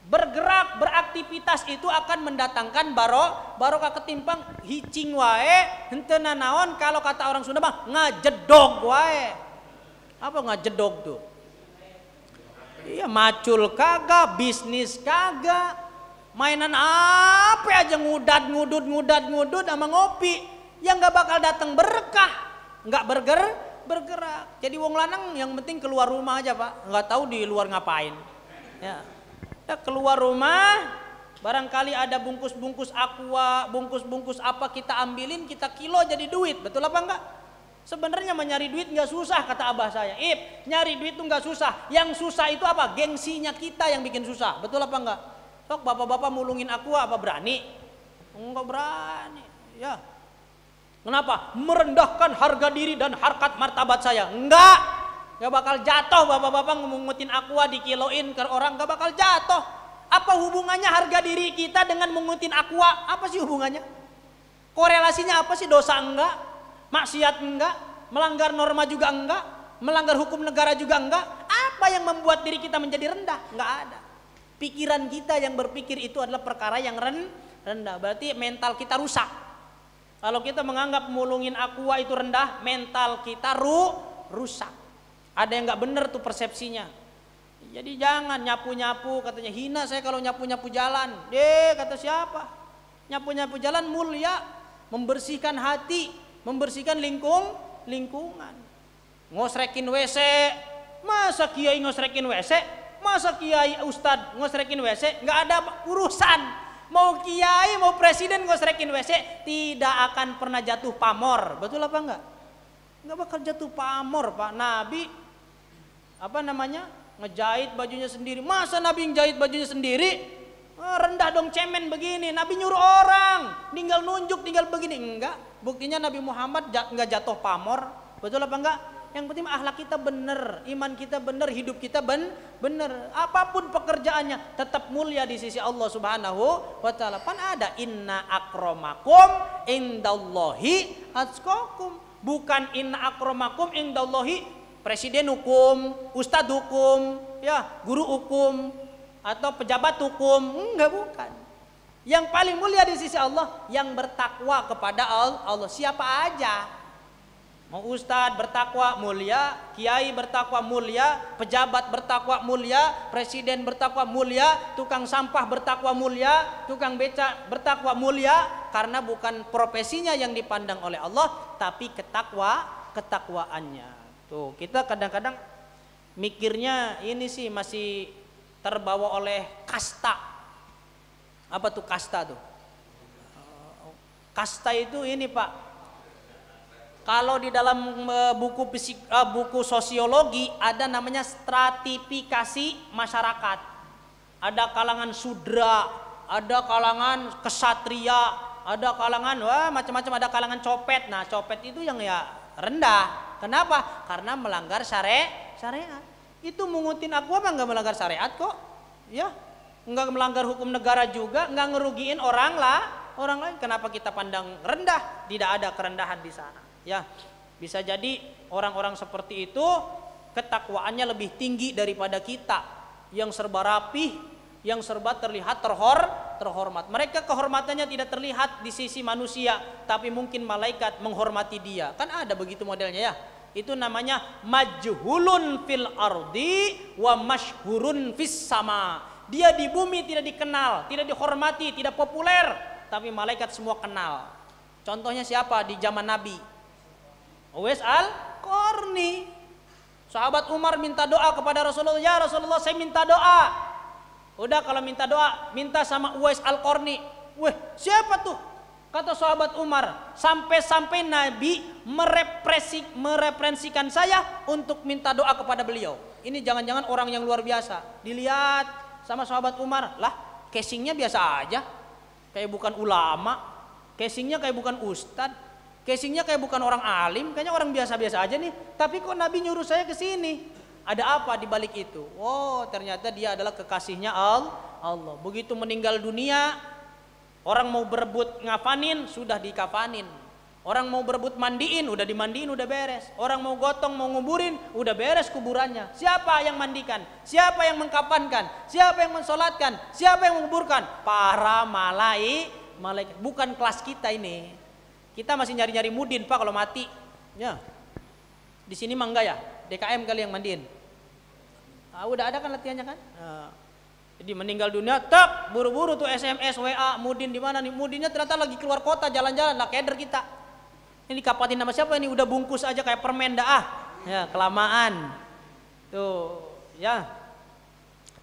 Bergerak, beraktivitas itu akan mendatangkan barokah. Ketimbang hicing wae, henteu naon, kalau kata orang Sunda mah ngajedog wae. Apa ngajedog tuh? Iya, macul kagak, bisnis kagak, mainan apa aja ngudad sama ngopi, yang nggak bakal datang berkah, nggak bergerak. Jadi wong lanang yang penting keluar rumah aja, Pak, nggak tahu di luar ngapain. Ya, keluar rumah, barangkali ada bungkus-bungkus aqua, bungkus-bungkus apa kita ambilin, kita kilo jadi duit, betul apa enggak? Sebenarnya mencari duit nggak susah, kata abah saya. Nyari duit itu nggak susah. Yang susah itu apa? Gengsinya kita yang bikin susah. Betul apa enggak? Sok bapak-bapak mulungin aku apa berani? Enggak berani. Ya. Kenapa? Merendahkan harga diri dan harkat martabat saya. Enggak. Enggak bakal jatuh bapak-bapak mengutin aqua dikiloin ke orang, enggak bakal jatuh. Apa hubungannya harga diri kita dengan mengutin aqua? Apa sih hubungannya? Korelasinya apa sih? Dosa enggak? Maksiat enggak? Melanggar norma juga enggak? Melanggar hukum negara juga enggak? Apa yang membuat diri kita menjadi rendah? Enggak ada. Pikiran kita yang berpikir itu adalah perkara yang rendah. Berarti mental kita rusak. Kalau kita menganggap mulungin aqua itu rendah, mental kita rusak. Ada yang nggak bener tuh persepsinya. Jadi jangan nyapu-nyapu, katanya hina saya kalau nyapu-nyapu jalan. Kata siapa? Nyapu-nyapu jalan mulia, membersihkan hati, membersihkan lingkungan. Ngosrekin WC, masa kiai ngosrekin WC? Masa kiai ustad ngosrekin WC? Nggak ada urusan. Mau kiai mau presiden ngosrekin WC tidak akan pernah jatuh pamor. Betul apa enggak? Enggak bakal jatuh pamor, Pak. Nabi ngejahit bajunya sendiri. Masa Nabi ngejahit bajunya sendiri? Rendah dong, cemen begini. Nabi nyuruh orang, tinggal nunjuk, tinggal begini. Enggak. Buktinya Nabi Muhammad enggak jatuh pamor. Betul apa enggak? Yang penting akhlak kita benar, iman kita benar, hidup kita benar. Apapun pekerjaannya tetap mulia di sisi Allah Subhanahu wa taala. Pan ada inna akramakum indallahi atqakum. Bukan inna akramakum indallahi presiden hukum, ustadz hukum, ya, guru hukum atau pejabat hukum. Enggak, bukan. Yang paling mulia di sisi Allah yang bertakwa kepada Allah. Siapa aja. Mau ustadz bertakwa mulia, kiai bertakwa mulia, pejabat bertakwa mulia, presiden bertakwa mulia, tukang sampah bertakwa mulia, tukang beca bertakwa mulia, karena bukan profesinya yang dipandang oleh Allah, tapi ketakwaannya. Tuh, kita kadang-kadang mikirnya ini sih masih terbawa oleh kasta. Apa tuh kasta tuh? Kasta itu ini, Pak. Kalau di dalam buku sosiologi ada namanya stratifikasi masyarakat. Ada kalangan sudra, ada kalangan kesatria, ada kalangan macam-macam, ada kalangan copet. Nah, copet itu yang ya rendah. Kenapa? Karena melanggar syariat. Itu mengutin aku apa enggak melanggar syariat kok? Ya, enggak melanggar hukum negara juga, enggak ngerugiin orang lain. Kenapa kita pandang rendah? Tidak ada kerendahan di sana. Ya, bisa jadi orang-orang seperti itu ketakwaannya lebih tinggi daripada kita yang serba rapih, yang serba terlihat terhormat. Mereka kehormatannya tidak terlihat di sisi manusia, tapi mungkin malaikat menghormati dia. Kan ada begitu modelnya ya. Itu namanya majhulun fil ardi wa mashhurun fis sama. Dia di bumi tidak dikenal, tidak dihormati, tidak populer, tapi malaikat semua kenal. Contohnya siapa di zaman Nabi? Uwais Al-Qarni. Sahabat Umar minta doa kepada Rasulullah, ya Rasulullah saya minta doa. Udah kalau minta doa, minta sama Uwais Al-Qarni. Weh, siapa tuh? Kata sahabat Umar, sampai-sampai Nabi mereferensikan saya untuk minta doa kepada beliau. Ini jangan-jangan orang yang luar biasa. Dilihat sama sahabat Umar, lah casingnya biasa aja, kayak bukan ulama, casingnya kayak bukan ustadz, casingnya kayak bukan orang alim, kayaknya orang biasa-biasa aja nih. Tapi kok Nabi nyuruh saya ke sini? Ada apa di balik itu? Oh, ternyata dia adalah kekasihnya Allah. Begitu meninggal dunia, orang mau berebut ngafanin, sudah dikafanin. Orang mau berebut mandiin, udah dimandiin, udah beres. Orang mau gotong, mau nguburin, udah beres kuburannya. Siapa yang mandikan? Siapa yang mengkafankan? Siapa yang mensolatkan? Siapa yang menguburkan? Para malaikat. Bukan kelas kita ini. Kita masih nyari-nyari mudin, Pak, kalau mati. Ya. Di sini mah enggak ya? DKM kali yang mandiin. Udah ada kan latihannya kan? Jadi meninggal dunia, tak buru-buru tuh SMS, WA, mudin di mana nih? Mudinnya ternyata lagi keluar kota jalan-jalan, lah keder kita. Ini kapatin nama siapa ini? Udah bungkus aja kayak permen dah. Ya, kelamaan. Tuh, ya.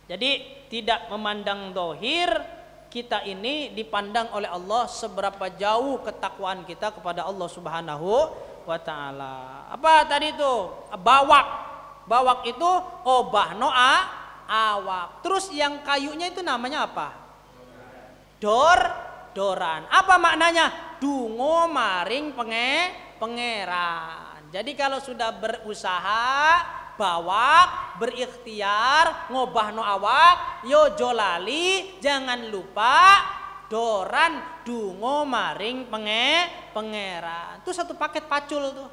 Jadi tidak memandang dohir, kita ini dipandang oleh Allah seberapa jauh ketakwaan kita kepada Allah Subhanahu wa ta'ala. Apa tadi itu? Bawak. Bawak itu obah noa awak. Terus yang kayunya itu namanya apa? Doran. Apa maknanya? Dungo maring pangeran. Jadi kalau sudah berusaha bawak, berikhtiar, ngobah no awak, yo jolali, jangan lupa doran dungo maring pangeran. Itu satu paket pacul tuh.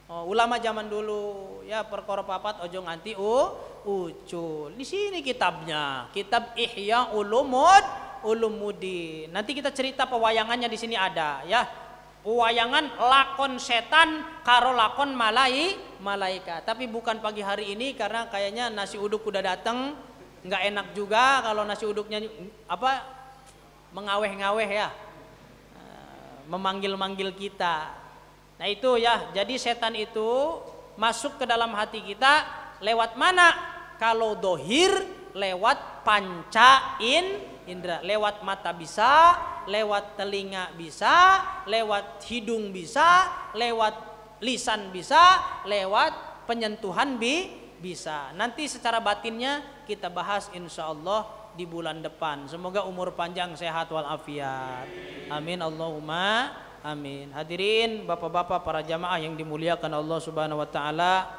Oh, ulama zaman dulu ya perkara papat ojo nganti ucul. Di sini kitabnya, kitab Ihya Ulumuddin. Nanti kita cerita pewayangannya di sini ada ya. Pewayangan lakon setan karo lakon malaikat. Tapi bukan pagi hari ini karena kayaknya nasi uduk udah datang, nggak enak juga kalau nasi uduknya apa mengaweh-ngaweh ya, memanggil-manggil kita. Nah itu ya, jadi setan itu masuk ke dalam hati kita lewat mana? Kalau dohir lewat panca indra, lewat mata bisa, lewat telinga bisa, lewat hidung bisa, lewat lisan bisa, lewat penyentuhan bisa. Nanti secara batinnya kita bahas insya Allah di bulan depan. Semoga umur panjang, sehat walafiat. Amin Allahumma amin. Hadirin bapak-bapak para jamaah yang dimuliakan Allah Subhanahu wa taala,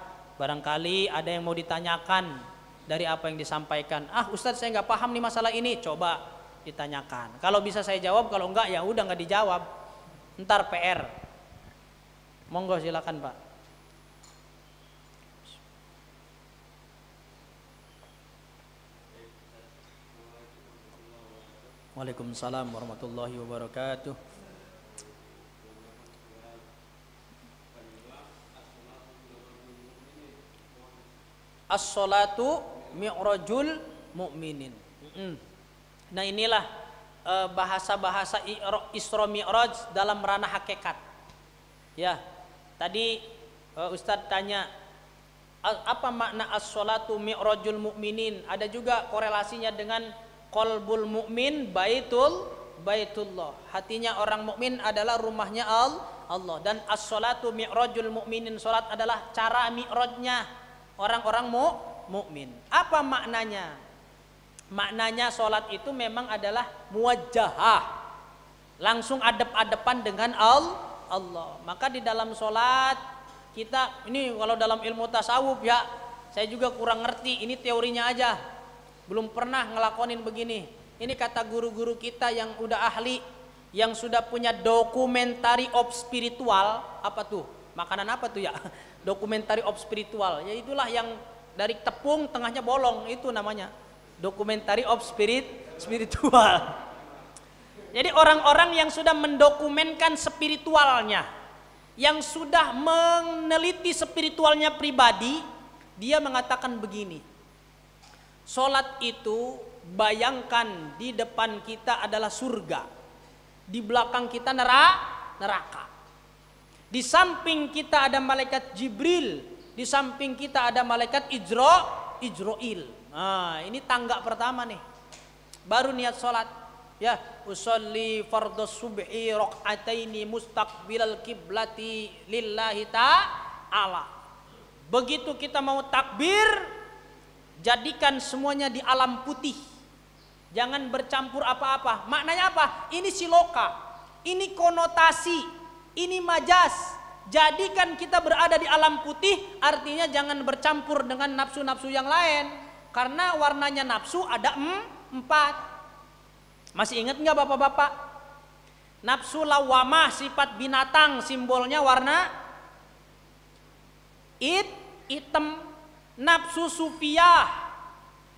barangkali ada yang mau ditanyakan dari apa yang disampaikan. Ustadz saya nggak paham nih masalah ini, coba ditanyakan. Kalau bisa saya jawab, kalau enggak ya udah nggak dijawab. Ntar PR. Monggo silakan Pak. Waalaikumsalam warahmatullahi wabarakatuh. As-salatu mi'rajul mu'minin. Nah inilah bahasa-bahasa Isra Mi'raj dalam ranah hakikat. Ya, tadi Ustadz tanya apa makna as-salatu mi'rajul mu'minin. Ada juga korelasinya dengan qalbul mu'min baitullah. Hatinya orang mukmin adalah rumahnya Allah. Dan as-salatu mi'rajul mu'minin, salat adalah cara mi'rajnya orang-orang mukmin. Apa maknanya? Maknanya salat itu memang adalah muwajjahah, langsung adep-adepan dengan Allah. Maka di dalam salat kita ini kalau dalam ilmu tasawuf ya, saya juga kurang ngerti, ini teorinya aja. Belum pernah ngelakonin begini. Ini kata guru-guru kita yang udah ahli, yang sudah punya documentary of spiritual. Apa tuh? Makanan apa tuh ya? Documentary of spiritual. Ya itulah yang dari tepung tengahnya bolong, itu namanya documentary of spiritual. Jadi orang-orang yang sudah mendokumenkan spiritualnya, yang sudah meneliti spiritualnya pribadi, dia mengatakan begini. Salat itu bayangkan di depan kita adalah surga, di belakang kita neraka. Di samping kita ada malaikat Jibril, di samping kita ada malaikat Ijroil. Nah, ini tangga pertama nih. Baru niat salat. Ya, usolli fardhus subhi raq'ataini mustaqbilal kiblati lillahi ta'ala. Begitu kita mau takbir, jadikan semuanya di alam putih. Jangan bercampur apa-apa. Maknanya apa? Ini siloka, ini konotasi, ini majas. Jadikan kita berada di alam putih, artinya jangan bercampur dengan nafsu-nafsu yang lain. Karena warnanya nafsu ada 4. Masih ingat nggak bapak-bapak? Nafsu lawamah, sifat binatang, simbolnya warna hitam. Nafsu sufiyah,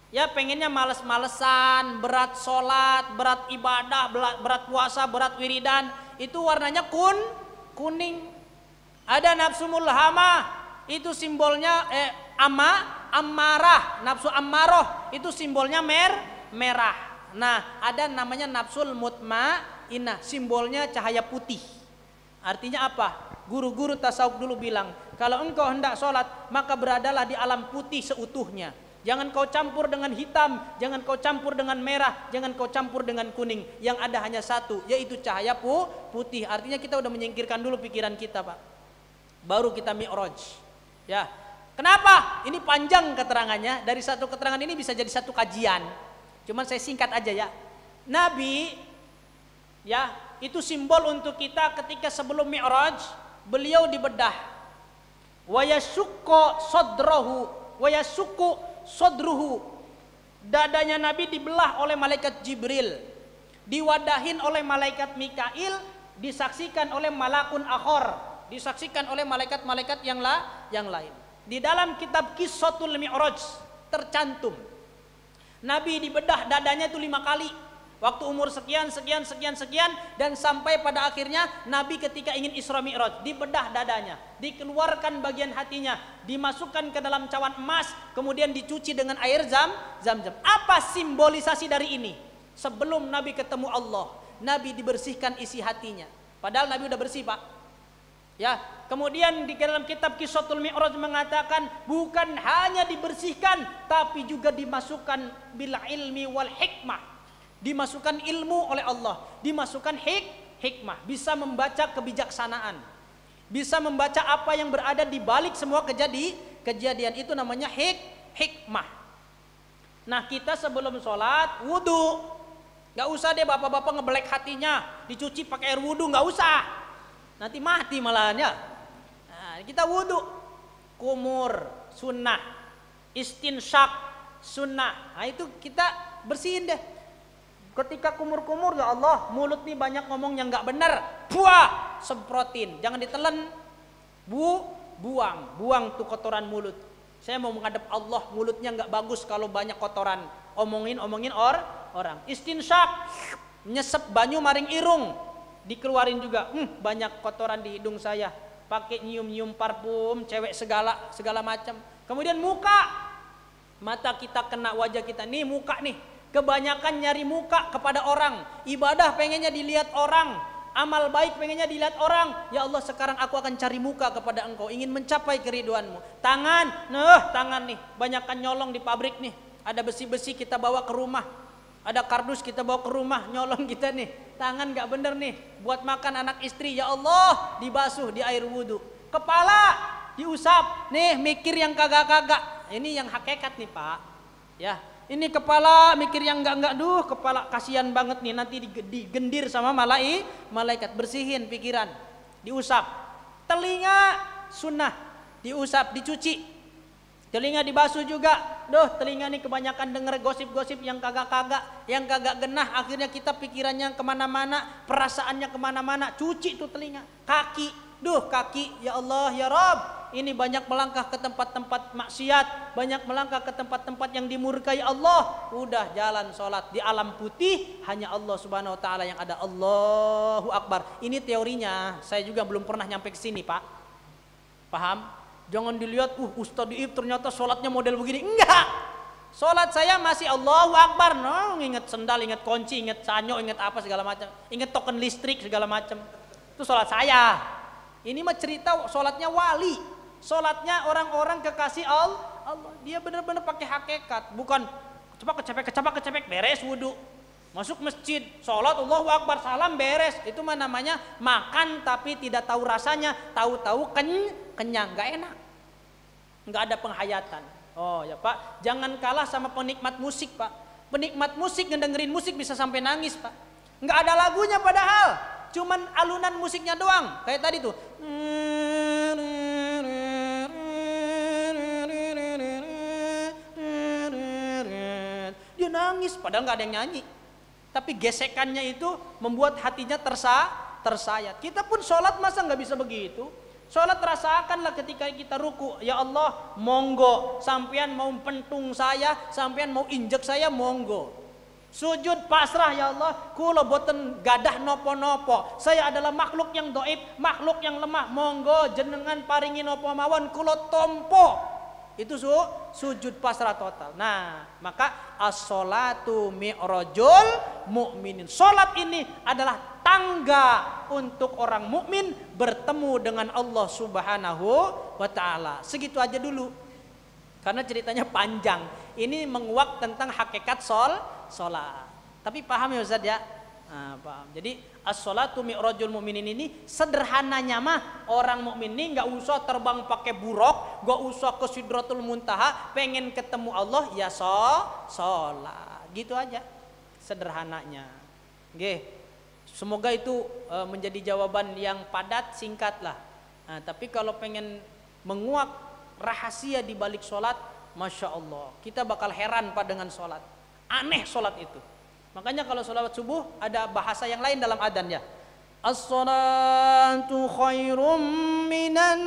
ya pengennya males-malesan, berat sholat, berat ibadah, berat puasa, berat wiridan, itu warnanya kuning. Ada nafsu mulhamah, itu simbolnya ammarah, nafsu ammaroh, itu simbolnya merah. Nah, ada namanya nafsul mutmainnah, simbolnya cahaya putih. Artinya apa? Guru-guru tasawuf dulu bilang, kalau engkau hendak sholat, maka beradalah di alam putih seutuhnya. Jangan kau campur dengan hitam, jangan kau campur dengan merah, jangan kau campur dengan kuning. Yang ada hanya satu, yaitu cahaya putih. Artinya kita udah menyingkirkan dulu pikiran kita, Pak. baru kita mi'raj. Ya. Kenapa? Ini panjang keterangannya. Dari satu keterangan ini bisa jadi satu kajian. Cuman saya singkat aja ya. Nabi ya, itu simbol untuk kita ketika sebelum mi'raj, beliau dibedah. Wa yashukku sadrahu wa yashukku sadruhu. Dadanya Nabi dibelah oleh malaikat Jibril, diwadahin oleh malaikat Mikail, disaksikan oleh malakun akhor, disaksikan oleh malaikat-malaikat yang lain. Di dalam kitab Qissatul Mi'raj tercantum Nabi dibedah dadanya itu 5 kali. Waktu umur sekian, dan sampai pada akhirnya Nabi ketika ingin Isra Mi'raj dibedah dadanya, dikeluarkan bagian hatinya, dimasukkan ke dalam cawan emas, kemudian dicuci dengan air zam-zam. Apa simbolisasi dari ini? Sebelum Nabi ketemu Allah, Nabi dibersihkan isi hatinya. Padahal Nabi udah bersih, Pak. Ya, kemudian di dalam kitab Qissatul Mi'raj mengatakan bukan hanya dibersihkan, tapi juga dimasukkan bil ilmi wal hikmah. Dimasukkan ilmu oleh Allah, dimasukkan hikmah, bisa membaca kebijaksanaan, bisa membaca apa yang berada di balik semua kejadian itu namanya hikmah. Nah, kita sebelum sholat wudu, nggak usah deh bapak-bapak ngebelek hatinya, dicuci pakai air wudu, nggak usah, nanti mati malahannya. Nah, kita wudu, kumur sunnah, istinsyak sunnah, nah itu kita bersihin deh. Ketika kumur-kumur, ya Allah, mulut nih banyak ngomong yang nggak benar, buah, semprotin, jangan ditelan, buang tuh kotoran mulut. Saya mau menghadap Allah, mulutnya nggak bagus kalau banyak kotoran, omongin orang. Istinsyak, nyesep banyu maring irung, dikeluarin juga, banyak kotoran di hidung saya, pakai nyium parfum, cewek segala macam. Kemudian muka, mata kita kena wajah kita, nih muka nih. Kebanyakan nyari muka kepada orang, ibadah pengennya dilihat orang, amal baik pengennya dilihat orang. Ya Allah, sekarang aku akan cari muka kepada Engkau, ingin mencapai keriduanmu. Tangan nih, banyakkan nyolong di pabrik nih. Ada besi-besi kita bawa ke rumah, ada kardus kita bawa ke rumah, nyolong kita nih. Tangan gak bener nih, buat makan anak istri, ya Allah, dibasuh di air wudhu. Kepala diusap, nih mikir yang kagak-kagak. Ini yang hakikat nih Pak, ya. Ini kepala mikir yang enggak, kepala kasihan banget nih, nanti digendir sama malaikat. Bersihin pikiran, diusap. Telinga sunnah, diusap, dicuci. Telinga dibasuh juga. Telinga nih kebanyakan denger gosip-gosip yang kagak-kagak, yang kagak genah. Akhirnya kita pikirannya kemana-mana, perasaannya kemana-mana. Cuci tuh telinga. Kaki, kaki, ya Allah, ya Rabb, ini banyak melangkah ke tempat-tempat maksiat, banyak melangkah ke tempat-tempat yang dimurkai Allah. Udah jalan sholat di alam putih, hanya Allah Subhanahu Wa Taala yang ada. Allahu Akbar. Ini teorinya, saya juga belum pernah nyampe ke sini Pak. Paham? Jangan dilihat, Ustadz Iib ternyata sholatnya model begini. Enggak. Sholat saya masih Allahu Akbar. Ingat sendal, ingat kunci, ingat sanyo, ingat apa segala macam, ingat token listrik segala macam. Itu sholat saya. Ini mah cerita sholatnya wali. Sholatnya orang-orang kekasih Allah. Dia benar-benar pakai hakikat, bukan kecepek beres wudhu, masuk masjid, sholat Allahu Akbar, salam, beres. Itu mah namanya makan tapi tidak tahu rasanya, tahu-tahu kenyang, nggak enak, nggak ada penghayatan. Oh ya Pak, jangan kalah sama penikmat musik Pak. Penikmat musik ngedengerin musik bisa sampai nangis Pak. Nggak ada lagunya padahal, cuman alunan musiknya doang. Kayak tadi tuh. Dia nangis padahal nggak ada yang nyanyi. Tapi gesekannya itu membuat hatinya tersayat. Kita pun sholat masa nggak bisa begitu? Sholat rasakanlah ketika kita ruku. Ya Allah, monggo. Sampean mau pentung saya, sampean mau injek saya, monggo. Sujud pasrah, ya Allah, kula boten gadah nopo-nopo. Saya adalah makhluk yang doib, makhluk yang lemah. Monggo jenengan paringi nopo mawon, kula tompo. Itu sujud pasrah total. Nah, maka as-sholatu mi'rajul mu'minin. Sholat ini adalah tangga untuk orang mukmin bertemu dengan Allah Subhanahu wa Ta'ala. Segitu aja dulu, karena ceritanya panjang. Ini menguak tentang hakikat sholat. Tapi paham ya Ustaz ya? Nah, paham. Jadi as-sholatu mi'rajul mu'minin ini sederhananya mah orang mukmin ini nggak usah terbang pakai buruk, nggak usah ke Sidratul Muntaha, pengen ketemu Allah ya sholat. Gitu aja sederhananya. Nggih. Semoga itu menjadi jawaban yang padat, singkat lah. Nah, tapi kalau pengen menguak rahasia di balik sholat, Masya Allah, kita bakal heran dengan sholat. Aneh sholat itu. Makanya kalau sholat subuh ada bahasa yang lain dalam adzan ya. As-salatu khairum minan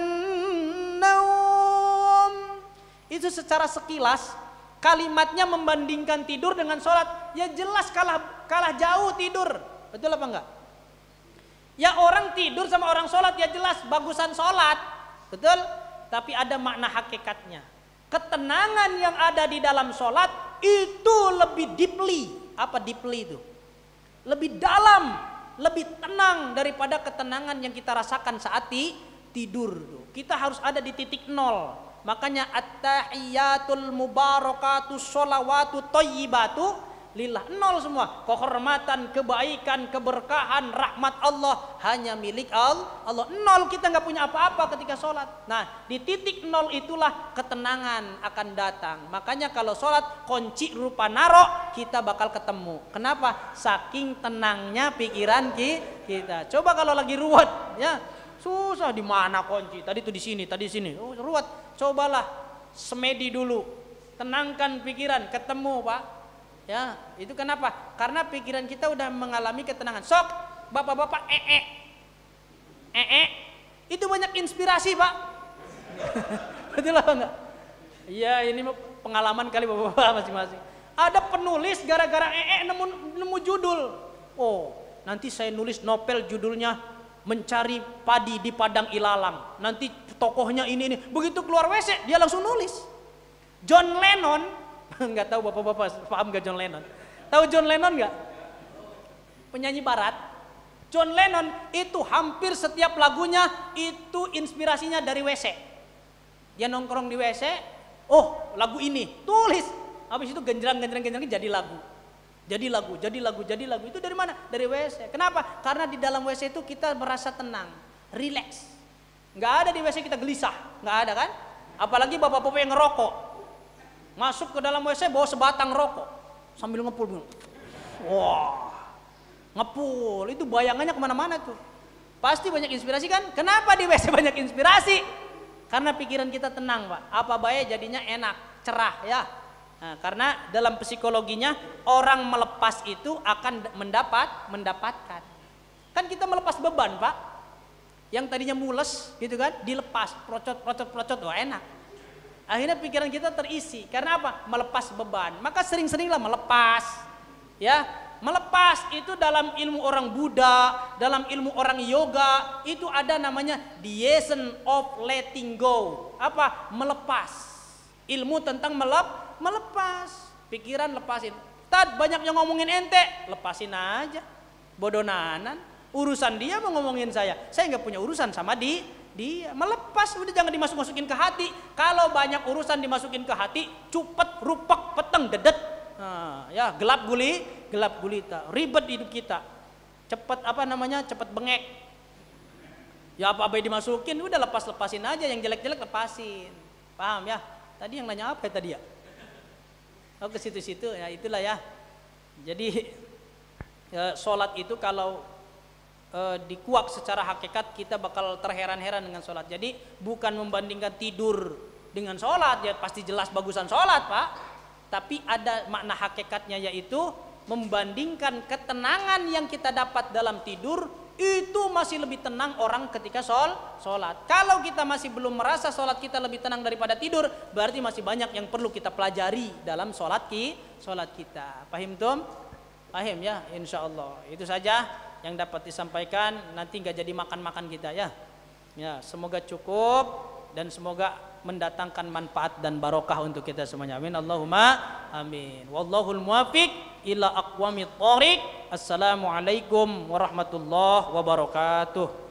naum. Itu secara sekilas kalimatnya membandingkan tidur dengan sholat, ya jelas kalah jauh tidur. Betul apa enggak? Ya orang tidur sama orang sholat ya jelas bagusan sholat. Betul? Tapi ada makna hakikatnya. Ketenangan yang ada di dalam sholat itu lebih deeply. Apa deeply itu? Lebih dalam, lebih tenang daripada ketenangan yang kita rasakan saat tidur. Kita harus ada di titik nol. Makanya at-tahiyatul mubarakatus sholawatu thayyibatu lillah, nol semua. Kehormatan, kebaikan, keberkahan, rahmat Allah hanya milik Allah. Nol, kita nggak punya apa-apa ketika sholat. Nah, di titik nol itulah ketenangan akan datang. Makanya kalau sholat kunci rupa narok, kita bakal ketemu. Kenapa? Saking tenangnya pikiran kita. Coba kalau lagi ruwet, ya susah, di mana kunci? Tadi tuh di sini, tadi di sini. Ruwet. Cobalah semedi dulu, tenangkan pikiran, ketemu Pak. Ya, itu kenapa? Karena pikiran kita udah mengalami ketenangan. Sok, bapak-bapak itu banyak inspirasi Pak. Betul apa enggak? Iya, ini pengalaman kali bapak-bapak masing-masing. Ada penulis gara-gara nemu judul. Oh, nanti saya nulis novel judulnya Mencari Padi di Padang Ilalang. Nanti tokohnya ini. Begitu keluar WC dia langsung nulis. John Lennon, nggak tahu bapak-bapak paham nggak John Lennon? Tahu John Lennon nggak? Penyanyi barat. John Lennon itu hampir setiap lagunya itu inspirasinya dari WC. Dia nongkrong di WC, oh lagu ini, tulis. Habis itu genjreng jadi lagu. Jadi lagu. Itu dari mana? Dari WC. Kenapa? Karena di dalam WC itu kita merasa tenang, relax. Nggak ada di WC kita gelisah, nggak ada kan? Apalagi bapak-bapak yang ngerokok. Masuk ke dalam WC bawa sebatang rokok sambil ngepul. Wah, ngepul itu bayangannya kemana-mana tuh. Pasti banyak inspirasi kan? Kenapa di WC banyak inspirasi? Karena pikiran kita tenang Pak. Apa baik jadinya enak, cerah ya. Nah, karena dalam psikologinya orang melepas itu akan mendapatkan. Kan kita melepas beban Pak. Yang tadinya mules gitu kan, dilepas, procot, wah enak. Akhirnya pikiran kita terisi. Karena apa? Melepas beban. Maka sering-seringlah melepas. Ya, melepas itu dalam ilmu orang Buddha, dalam ilmu orang yoga, itu ada namanya the essence of letting go. Apa? Melepas. Ilmu tentang melepas. Pikiran lepasin. Tad banyak yang ngomongin ente, lepasin aja. Bodonanan. Urusan dia mau ngomongin saya nggak punya urusan sama dia. Melepas, udah jangan dimasukin ke hati. Kalau banyak urusan dimasukin ke hati, cupet, rupak, peteng, dedet. Nah, ya gelap gulita, ribet hidup kita. Cepet cepet bengek. Ya apa dimasukin, udah lepasin aja, yang jelek-jelek lepasin. Paham ya? Tadi yang nanya apa ya tadi ya? Oh ke situ-situ, ya itulah ya. Jadi sholat itu kalau dikuak secara hakikat kita bakal terheran-heran dengan sholat. Jadi bukan membandingkan tidur dengan sholat, ya pasti jelas bagusan sholat Pak. Tapi ada makna hakikatnya, yaitu membandingkan ketenangan yang kita dapat dalam tidur, itu masih lebih tenang orang ketika sholat. Kalau kita masih belum merasa sholat kita lebih tenang daripada tidur, berarti masih banyak yang perlu kita pelajari dalam sholat kita. Paham Tum? Paham ya? Insya Allah. Itu saja yang dapat disampaikan, nanti nggak jadi makan-makan kita ya. Ya, semoga cukup dan semoga mendatangkan manfaat dan barokah untuk kita semuanya. Amin. Allahumma amin. Wallahul muwaffiq ila aqwamit thoriq. Assalamualaikum warahmatullahi wabarakatuh.